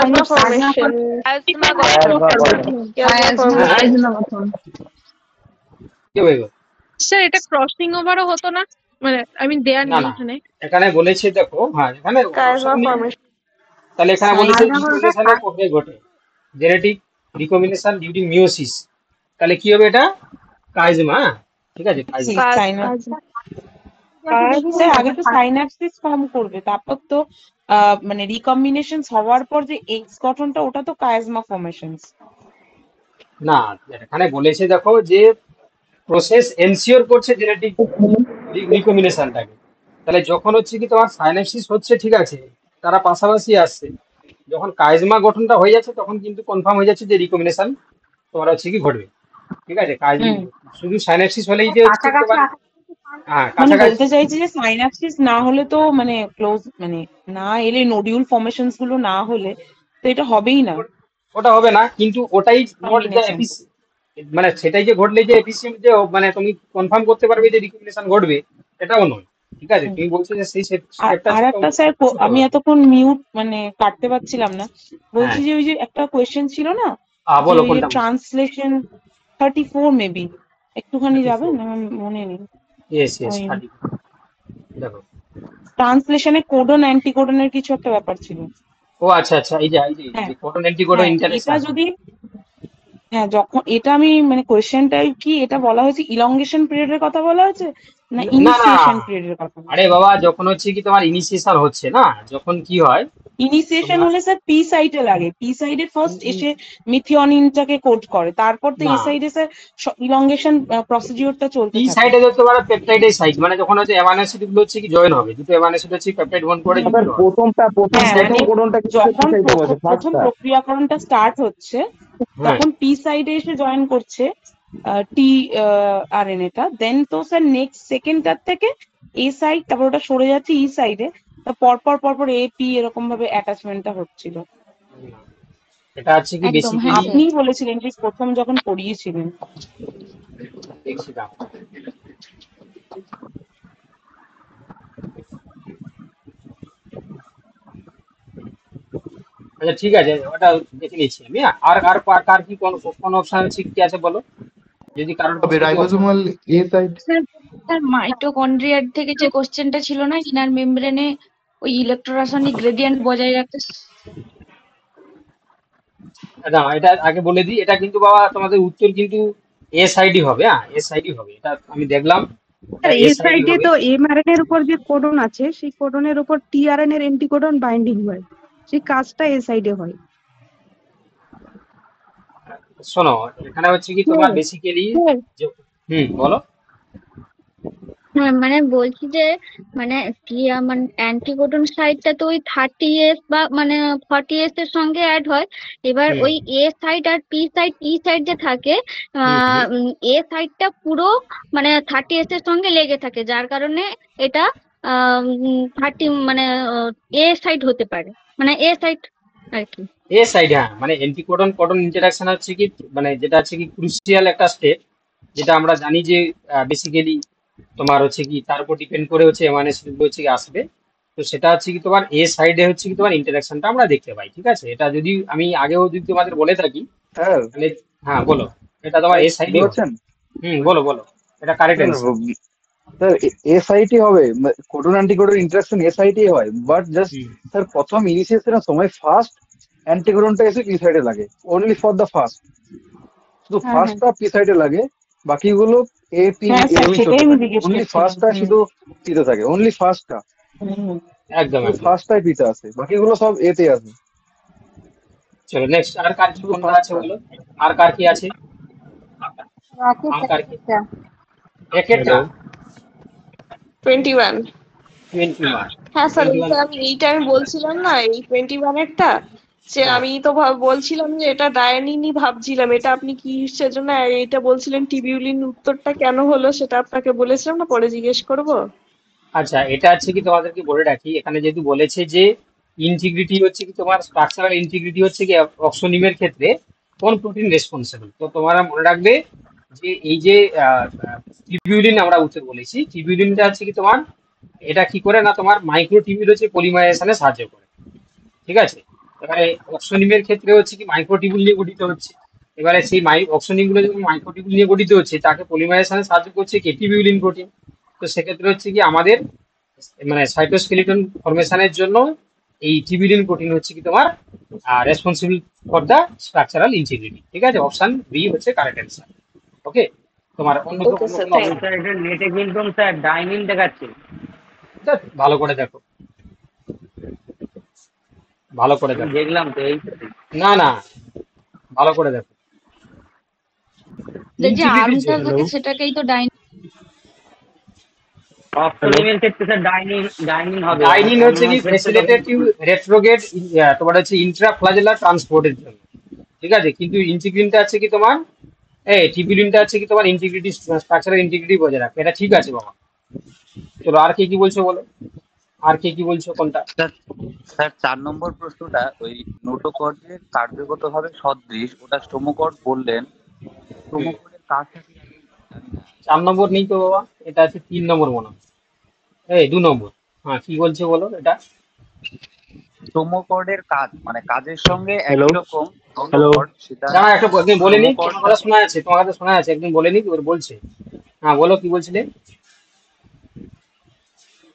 হবে স্যার এটা ক্রসিং ওভারও হতো না, মানে আই মিন দেয়ার না নেই না, এখানে। এখানে বলেছে দেখো হ্যাঁ এখানে তাহলে এখানে বলেছে রিকম্বিনেশনের প্রক্রিয়া ঘটে, জেনেটিক রিকম্বিনেশন ডিউরিং মিওসিস, তাহলে কি হবে এটা? কাইজমা, ঠিক আছে, আগে তো সাইন্যাপসিস ফর্ম করবে, তারপর তো মানে রিকম্বিনেশন হওয়ার পর যে এক্স গঠনটা ওটা তো কায়াজমা ফর্মেশনস। না এখানে বলেছে দেখো যে প্রসেস এনসিওর করছে জেনেটিক রিকম্বিনেশনটাকে, তাহলে যখন হচ্ছে কি তোমার সাইন্যাপসিস হচ্ছে, ঠিক আছে, তারা পাশাপাশি আসছে, যখন কাইজমা গঠনটা হয়ে যাচ্ছে তখন কিন্তু কনফার্ম হয়ে যাচ্ছে যে রিকম্বিনেশন তোমার হচ্ছে কি ঘটবে, ঠিক আছে। শুধু সাইন্যাপসিস হলেই যে হচ্ছে তোমার হ্যাঁ মানে কাছাকাছি বলতে চাইছি যে সাইন্যাপসিস না হলে তো মানে ক্লোজ মানে না এলে নোডিউল ফর্মেশনস গুলো না হলে তো এটা হবেই না, ওটা হবে না, কিন্তু ওটাই নট দ্য মানে সেটাই যে ঘটলে যে এফিসিয়েন্ট যে মানে তুমি কনফার্ম করতে পারবে যে রিকম্বিনেশন ঘটবে, এটাও নয়, ঠিক আছে। তুমি বলছো যে সেই স্টেপটা আর একটা স্যার আমি এতক্ষণ মিউট মানে কাটতে পারছিলাম না, বলছি যে ওই যে একটা কোয়েশ্চেন ছিল না বলো কোনটা? ট্রান্সলেশন 34 মেবি, একটুখানি যাবেন, আমার মনে নেই। ইয়েস ইয়েস 34 দেখো ট্রান্সলেশনে কোডন অ্যান্টিকোডনের কিছু একটা ব্যাপার ছিল। ও আচ্ছা আচ্ছা, এই যে কোডন অ্যান্টিকোডন ইন্টারঅ্যাকশন, এটা যদি যখন এটা আমি মানে কোয়েশ্চেনটা কি এটা বলা হয়েছে ইলংগেশন পিরিয়ডের কথা বলা হয়েছে না ইনিশিয়েশন পিরিয়ডের কথা? আরে বাবা যখন হচ্ছে কি তোমার ইনিশিয়েশন হচ্ছে না, যখন কি হয় ইনিশিয়েশন হলে স্যার পি সাইটে লাগে, পি সাইডে ফার্স্ট এসে মিথিওনিনটাকে কোড করে, তারপর তো এই সাইডে স্যার ইলংগেশন প্রসিডিউরটা চলতে থাকে। পি সাইডে তো তোমার পেপটাইডের সাইড, মানে যখন হচ্ছে অ্যামাইনো অ্যাসিড গুলো হচ্ছে কি জয়েন হবে, দুটো অ্যামাইনো অ্যাসিড হচ্ছে পেপটাইড বন্ড করে যুক্ত হবে। যখন প্রথম প্রক্রিয়াকরণটা স্টার্ট হচ্ছে তখন পি সাইডে এসে জয়েন করছে টি আরএনএটা, দেন তো স্যার নেক্সট সেকেন্ডটার থেকে এ সাইড, তারপর ওটা সরে যাচ্ছে ই সাইডে, পরপর এ পি এরকম ভাবে অ্যাটাচমেন্টটা হচ্ছিল। এটা আছে কি বেসিক্যালি আপনিই বলেছিলেন যে প্রথম যখন পড়িয়েছিলেন। দেখছি দাও আচ্ছা ঠিক আছে, ওটা দেখে নিচ্ছি আমি। আর আর আর কার কি কোন কোন অপশন কি আছে বলো, যদি কারোর হবে রাইবোজোমাল এ সাইড। স্যার স্যার মাইটোকন্ড্রিয়ার থেকে যে কোশ্চেনটা ছিল না, ইনার মেমব্রেনে ওই ইলেকট্রোরাসায়নিক গ্রেডিয়েন্ট বজায় রাখতে। না এটা আগে বলে দিই, এটা কিন্তু বাবা তোমাদের উত্তর কিন্তু এসআইডি হবে। হ্যাঁ এসআইডি হবে, এটা আমি দেখলাম এসআইডি তো এমআরএন এর উপর যে কোডন আছে সেই কোডনের উপর টিআরএন এর অ্যান্টিকোডন বাইন্ডিং হয়, সেই কাজটা এসআইডি হয়। শোনো এখানে হচ্ছে কি তোমার বেসিক্যালি বলো। হ্যাঁ মানে বলছি যে মানে মানে অ্যান্টিকোডন সাইডটা তো ওই 30S বা মানে 40S এর সঙ্গে অ্যাড হয়। এবার ওই এ সাইড আর পি সাইড যে থাকে, এ সাইডটা পুরো মানে 30S এর সঙ্গে লেগে থাকে, যার কারণে এটা 30 মানে এ সাইড হতে পারে, মানে এ সাইড আর কি। এ সাইড হ্যাঁ, মানে অ্যান্টিকোডন কোডন ইন্টারঅ্যাকশন হচ্ছে কি মানে যেটা হচ্ছে কি ক্রুশিয়াল একটা স্টেপ, যেটা আমরা জানি যে বেসিক্যালি তোমার হচ্ছে কি তার উপর ডিপেন্ড করে হচ্ছে এমআরএনএ হচ্ছে কি আসবে। তো সেটা হচ্ছে কি তোমার এ সাইডে হচ্ছে কি তোমার ইন্টারঅ্যাকশনটা আমরা দেখতে পাই। ঠিক আছে, এটা যদি আমি আগেও যদি তোমাদের বলে থাকি তাহলে হ্যাঁ বলো, এটা তোমার এ সাইডে বলছেন। বলো বলো, এটা কারেক্ট অ্যান্সার। স্যার এসআইটি হবে, কোডন অ্যান্টিকোডন ইন্টারঅ্যাকশন এসআইটি হয়, বাট জাস্ট স্যার প্রথম ইনিশিয়েশনের সময় ফার্স্ট অ্যান্টিকোডনটা এসে পি সাইডে লাগে, অনলি ফর দ্য ফার্স্ট, শুধু ফার্স্টটা পি সাইডে লাগে, বাকিগুলো এ পি অনলি ফার্স্টটা শুধু পিতে থাকে, অনলি ফার্স্টটা একদম ফার্স্টটাই পিতে আসে, বাকিগুলো সব এতে আসে। চলো নেক্সট, আর কার কি কোনটা আছে বলো, আর কার কি আছে? আর কার কি একটা 21। হ্যাঁ স্যার, 21 এইটা আমি বলছিলাম না, এই 21 এরটা যে আমি তো বলছিলাম যে এটা ডায়ানিনই ভাবছিলাম, এটা আপনি কি সেজন্য এটা বলছিলেন টিবিউলিন, উত্তরটা কেন হলো সেটা আপনাকে বলেছিলাম না, পরে জিজ্ঞেস করব। আচ্ছা এটা আছে কি তোমাদেরকে বলে রাখি, এখানে যেহেতু বলেছে যে ইন্টিগ্রিটি হচ্ছে কি তোমার স্ট্রাকচারাল ইন্টিগ্রিটি হচ্ছে কি অক্সোনিমের ক্ষেত্রে কোন প্রোটিন রেসপন্সিবল, তো তোমরা মনে রাখবে যে এই যে টিবিউলিন আমরা উত্তর বলেছি, টিবিউলিনটা হচ্ছে কি তোমার এটা কি করে না তোমার মাইক্রোটিবিউল হচ্ছে পলিমারাইজেশনে সাহায্য করে। ঠিক আছে, এবারে অক্সোনিমের ক্ষেত্রে হচ্ছে কি মাইক্রোটিবিউল নিয়ে গঠিত হচ্ছে, এবারে সেই অক্সোনিম গুলো যখন মাইক্রোটিবিউল নিয়ে গঠিত হচ্ছে তাকে পলিমারাইজেশনে সাহায্য করছে কি টিবিউলিন প্রোটিন। তো সেক্ষেত্রে হচ্ছে কি আমাদের মানে সাইটোস্কেলিটন ফরমেশনের জন্য এই টিবিউলিন প্রোটিন হচ্ছে কি তোমার responsible for the structural integrity. ঠিক আছে, অপশন বি হচ্ছে কারেক্ট অ্যান্সার। ওকে, তোমার অন্য নেটে কিন্তু স্যার ডাইনিন দেখাচ্ছে, ভালো করে দেখো, ভালো করে দেখো, দেখলাম তো এই না না ভালো করে দেখো, যে আর্মটা থাকে সেটাকেই তো অক্সোনিমের ক্ষেত্রে স্যার ডাইনিন হবে। ডাইনিন হচ্ছে কি ফ্যাসিলিটেটিভ রেট্রোগেট তোমার হচ্ছে ইন্ট্রাফ্লাজেলার ট্রান্সপোর্টের জন্য। ঠিক আছে, কিন্তু ইন্টিগ্রিনটা আছে কি তোমার টিবিউলিনটা আছে কি তোমার ইন্টিগ্রিটি স্ট্রাকচারাল ইন্টিগ্রিটি বজায় রাখে, এটা ঠিক আছে বাবা। চলো আর কে কি বলছো বলো, আর কে কি বলছো কোনটা? স্যার 4 নম্বর প্রশ্নটা ওই নোটোকর্ডের কার্যগতভাবে সদৃশ, ওটা স্টোমোকর্ড বললেন, স্টোমোকর্ডের কাজ 4 নম্বর নেই তো বাবা, এটা আছে 3 নম্বর মনে হয়, 2 নম্বর। হ্যাঁ কি বলছে বলো এটা? স্টোমোকর্ডের কাজ মানে কাজের সঙ্গে একই রকম। না একটা একদিন বলে নি, তোমার কথা শোনা আছে, তোমার কথা শোনা আছে, একদিন বলে নি কি বলছে। হ্যাঁ বলো কি বলছিলে?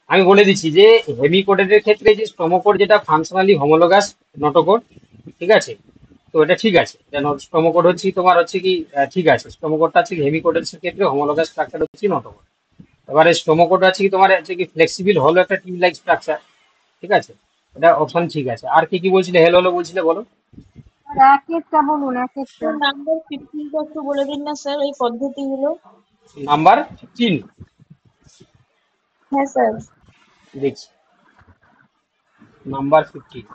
আমি বলে দিচ্ছি যে হেমিকোডের ক্ষেত্রে যে স্টোমোকোড যেটা ফাংশনালি হোমোলোগাস নোটোকোড, ঠিক আছে, তো এটা ঠিক আছে, স্টোমোকোড হচ্ছে তোমার হচ্ছে কি ঠিক আছে, স্টোমোকোডটা হচ্ছে হেমিকোডের ক্ষেত্রে হোমোলোগাস স্ট্রাকচার হচ্ছে নোটোকোড। এবারে স্টোমোকোড আছে কি তোমার হচ্ছে কি ফ্লেক্সিবল হলো একটা টিউব লাইক স্ট্রাকচার। ঠিক আছে, এটা অপশন ঠিক আছে। আর কি কি বলছিলে, হেলো হলো বলছিলে বলো। একটা বলুন, একটা নাম্বার 15 কত বলে দিন না স্যার এই পদ্ধতিগুলো। নাম্বার 15? হ্যাঁ স্যার দেখছি নাম্বার 15,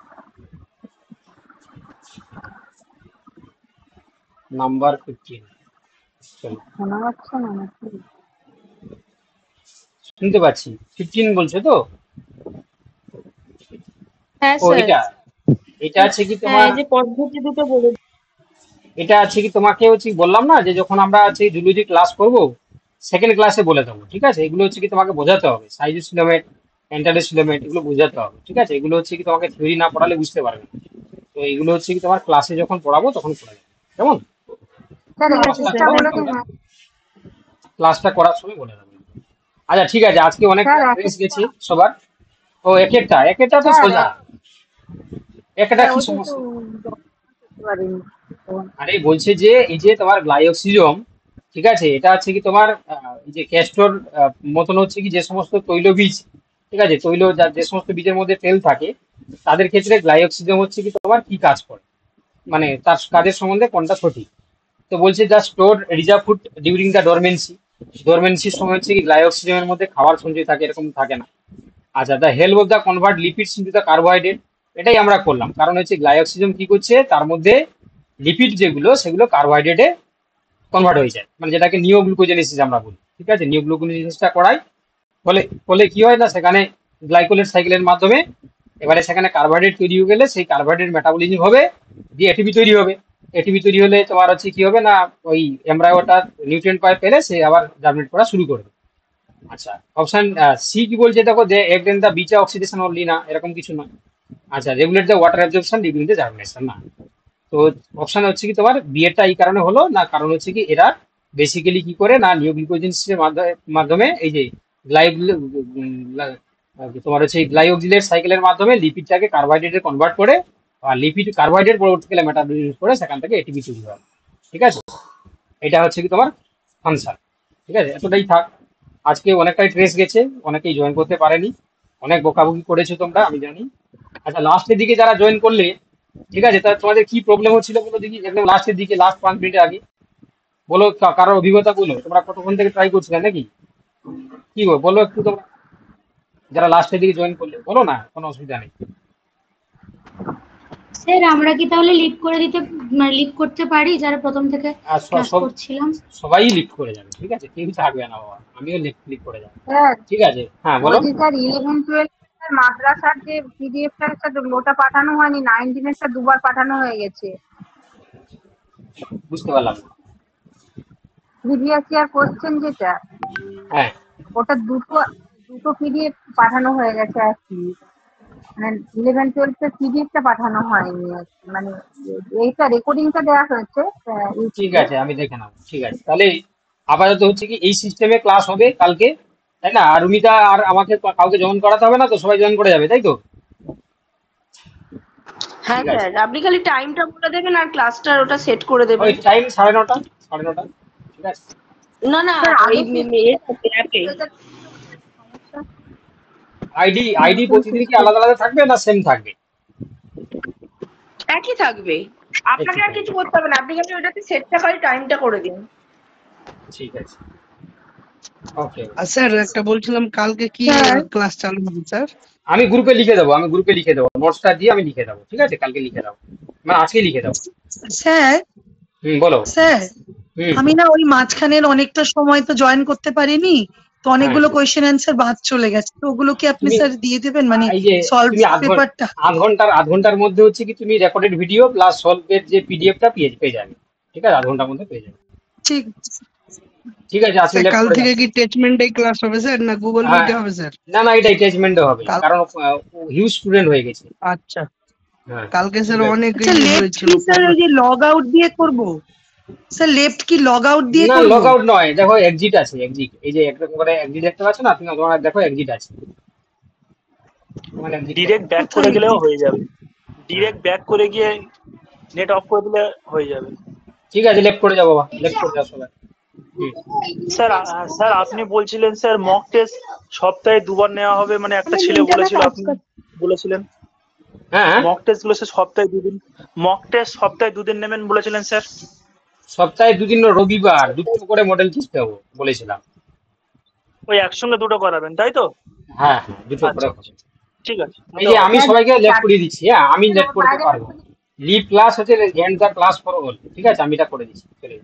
নাম্বার 15 চলো শোনা যাচ্ছে না নাকি? শুনতে পাচ্ছি, 15 বলছো তো? হ্যাঁ ও স্যার, এটা আছে কি তোমার, যে পদ্ধতি দুটো বলে। এটা আছে কি তোমাকে হচ্ছে বললাম না যে যখন আমরা হচ্ছে জুলজি ক্লাস করব সেকেন্ড ক্লাসে বলে দেবো, ঠিক আছে? এগুলো হচ্ছে কি তোমাকে বোঝাতে হবে, সাইজোসিলোমেট, এন্টারোসিলোমেট, এগুলো বোঝাতে হবে, ঠিক আছে? এগুলো হচ্ছে কি তোমাকে থিওরি না পড়ালে বুঝতে পারবে না। তো এগুলো হচ্ছে কি তোমার ক্লাসে যখন পড়াবো তখন পড়া যাবে, কেমন? ক্লাসটা করার সময় বলে দেবো। আচ্ছা ঠিক আছে, আজকে অনেক ট্রেস গেছে সবার। ও এক একটা তো সোজা, একটা কি সমস্যা? আরে বলছে যে এই যে তোমার গ্লাইওক্সিজম, ঠিক আছে, এটা হচ্ছে কি তোমার এই যে ক্যাস্টর মতন হচ্ছে কি যে সমস্ত তৈলবীজ, ঠিক আছে, যে সমস্ত বীজের মধ্যে তেল থাকে তাদের ক্ষেত্রে গ্লাইওক্সিজম হচ্ছে কি তোমার কি কাজ করে, মানে তার কাজের সম্বন্ধে কোনটা সঠিক। তো বলছে the store reserve food during the ডরমেন্সির সময় হচ্ছে কি গ্লাইওক্সিজমের মধ্যে খাবার সঞ্চয় থাকে, এরকম থাকে না। আচ্ছা, the help of the convert lipids into the carbohydrate, এটাই আমরা করলাম। কারণ হচ্ছে গ্লাইওক্সিজম কি করছে, তার মধ্যে লিপিড যেগুলো সেগুলো কার্বোহাইড্রেটে কনভার্ট হয়ে যায়, মানে যেটাকে নিওগ্লুকোজেনেসিস আমরা বলি, ঠিক আছে? নিওগ্লুকোজেনেসিসটা করাই ফলে কি হয় না, সেখানে গ্লাইকোলেট সাইকেলের মাধ্যমে এবারে সেখানে কার্বোহাইড্রেট তৈরি হয়ে গেলে সেই কার্বোহাইড্রেট মেটাবলিজম হবে, দিয়ে এটিপি তৈরি হবে। এটিপি তৈরি হলে তোমার হচ্ছে কি হবে না, ওই এমব্রায়োটা নিউট্রিয়েন্ট পায় পেলে সে আবার জার্মিনেট করা শুরু করবে। আচ্ছা, অপশন সি কি বলছে দেখো, যে এগ দেন দ্য বিচা অক্সিডেশন অনলি, না এরকম কিছু না। আচ্ছা, regulate the water absorption during the germination, না। তো অপশন হচ্ছে কি তোমার বিয়েটা এই কারণে হলো না, কারণ হচ্ছে কি এরা বেসিক্যালি কি করে না, নিওগ্লিকোজেনেসিসের মাধ্যমে এই যে তোমার হচ্ছে গ্লাইওক্সিলেট সাইকেলের মাধ্যমে লিপিডটাকে কার্বোহাইড্রেটে কনভার্ট করে, আর লিপিড কার্বোহাইড্রেট পরবর্তীকালে মেটাবলিজম করে সেখান থেকে এটিপি তৈরি হয়, ঠিক আছে? এটা হচ্ছে কি তোমার ফাংশন, ঠিক আছে? এতটাই থাক। আজকে অনেকটাই ট্রেস গেছে, অনেকেই জয়েন করতে পারেনি, অনেক বকাবকি করেছো তোমরা, আমি জানি। আচ্ছা, লাস্টের দিকে যারা জয়েন করলে, ঠিক আছে, তা তোমাদের কি প্রবলেম হচ্ছিল বলো দেখি, একদম লাস্টের দিকে, লাস্ট 5 মিনিটের আগে বলো, কারোর অভিজ্ঞতা বলো, তোমরা কতক্ষণ থেকে ট্রাই করছিলে নাকি, কি বলো একটু তোমরা যারা লাস্টের দিকে জয়েন করলে, বলো না, কোনো অসুবিধা নেই। স্যার আমরা কি তাহলে লিভ করতে পারি যারা প্রথম থেকে ক্লাস করছিলাম? সবাই লিভ করে যাবে, ঠিক আছে, কেউ থাকবে না বাবা, আমিও লিভ করে যাব, ঠিক আছে? হ্যাঁ বলো। স্যার 11 12 মাদ্রাসার যে পিডিএফটা ওটা পাঠানো হয়নি, 19 এরটা দুবার পাঠানো হয়ে গেছে। বুঝতে পারলাম। প্রিভিয়াস ইয়ার কোশ্চেন যেটা, হ্যাঁ, ওটা দুটো পিডিএফ পাঠানো হয়ে গেছে আর কি, মানে 11 12 এর পিডিএফটা পাঠানো হয়নি, মানে এইটা রেকর্ডিংটা দেওয়া হয়েছে। ঠিক আছে, আমি দেখে নেব, ঠিক আছে। তাহলে আপাতত হচ্ছে কি এই সিস্টেমে ক্লাস হবে কালকে, তাই না? আর রুমিতা আর আমাকে কাউকে জয়েন করাতে হবে না তো, সবাই জয়েন করে যাবে, তাই তো? হ্যাঁ স্যার, আপনি খালি টাইমটা বলে দেবেন আর ক্লাসটা ওটা সেট করে দেবেন। ওই টাইম 9:30, ঠিক আছে? না এই আইডি প্রতিদিন কি আলাদা আলাদা থাকবে না সেম থাকবে? একই থাকবে, আপনাকে আর কিছু করতে হবে না, আপনি খালি ওটাতে সেটটা খালি টাইমটা করে দিন। ঠিক আছে, ওকে। আর স্যার একটা বলছিলাম, কালকে কি ক্লাস চালু হবে স্যার? আমি গ্রুপে লিখে দেবো, নোটসটা দিয়ে আমি লিখে দেবো, ঠিক আছে? কালকে লিখে দেবো, মানে আজকে লিখে দেবো। স্যার বলো স্যার, আমি না ওই মাঝখানের অনেকটা সময় তো জয়েন করতে পারিনি, তো অনেকগুলো কোয়েশ্চেন অ্যান্সার বাদ চলে গেছে, তো ওগুলো কি আপনি স্যার দিয়ে দেবেন, মানে সলভ পেপারটা? আধ ঘন্টার মধ্যে হচ্ছে কি তুমি রেকর্ডেড ভিডিও প্লাস সলভের যে পিডিএফটা পেয়ে যাবে, ঠিক আছে? আধ ঘন্টার মধ্যে পেয়ে যাবে, ঠিক আছে? আসলে কাল থেকে কি টেচমেন্টেই ক্লাস হবে স্যার, না গুগল মিটে হবে স্যার? না এটা টেচমেন্টে হবে, কারণ হিউজ স্টুডেন্ট হয়ে গেছে। আচ্ছা, কালকে স্যার অনেক হয়েছিল। স্যার ওই যে লগ আউট দিয়ে করব স্যার, লেফট কি লগ আউট দিয়ে করব? না, লগ আউট নয়, দেখো এক্সিট আছে, এক্সিট, এই যে একটা করে এক্সিট দেখতে পাচ্ছ না তুমি, তোমার দেখো এক্সিট আছে, মানে ডিরেক্ট ব্যাক করে গেলেও হয়ে যাবে, ডিরেক্ট ব্যাক করে গিয়ে নেট অফ করে দিলে হয়ে যাবে। ঠিক আছে, লেফট করে যাও বাবা, লেফট করে যাও সবাই। স্যার আপনি বলছিলেন স্যার মক টেস্ট সপ্তাহে 2 বার নেওয়া হবে, মানে একটা ছেলে বলেছিল, আপনি বলেছিলেন হ্যাঁ মক টেস্ট গুলো সপ্তাহে 2 দিন, মক টেস্ট সপ্তাহে 2 দিন নেবেন বলেছিলেন স্যার। সপ্তাহে 2 দিন, রবিবার 2টো করে মডেল টেস্ট দেবো বলেছিলাম। ওই একসঙ্গে 2টো করাবেন তাই তো? হ্যাঁ 2টো করে। ঠিক আছে, এই যে আমি সবাইকে লেট করে দিচ্ছি, আমি লেট করতে পারবো। লিভ ক্লাস হচ্ছে and the class for all, ঠিক আছে? আমি এটা করে দিচ্ছি, চলে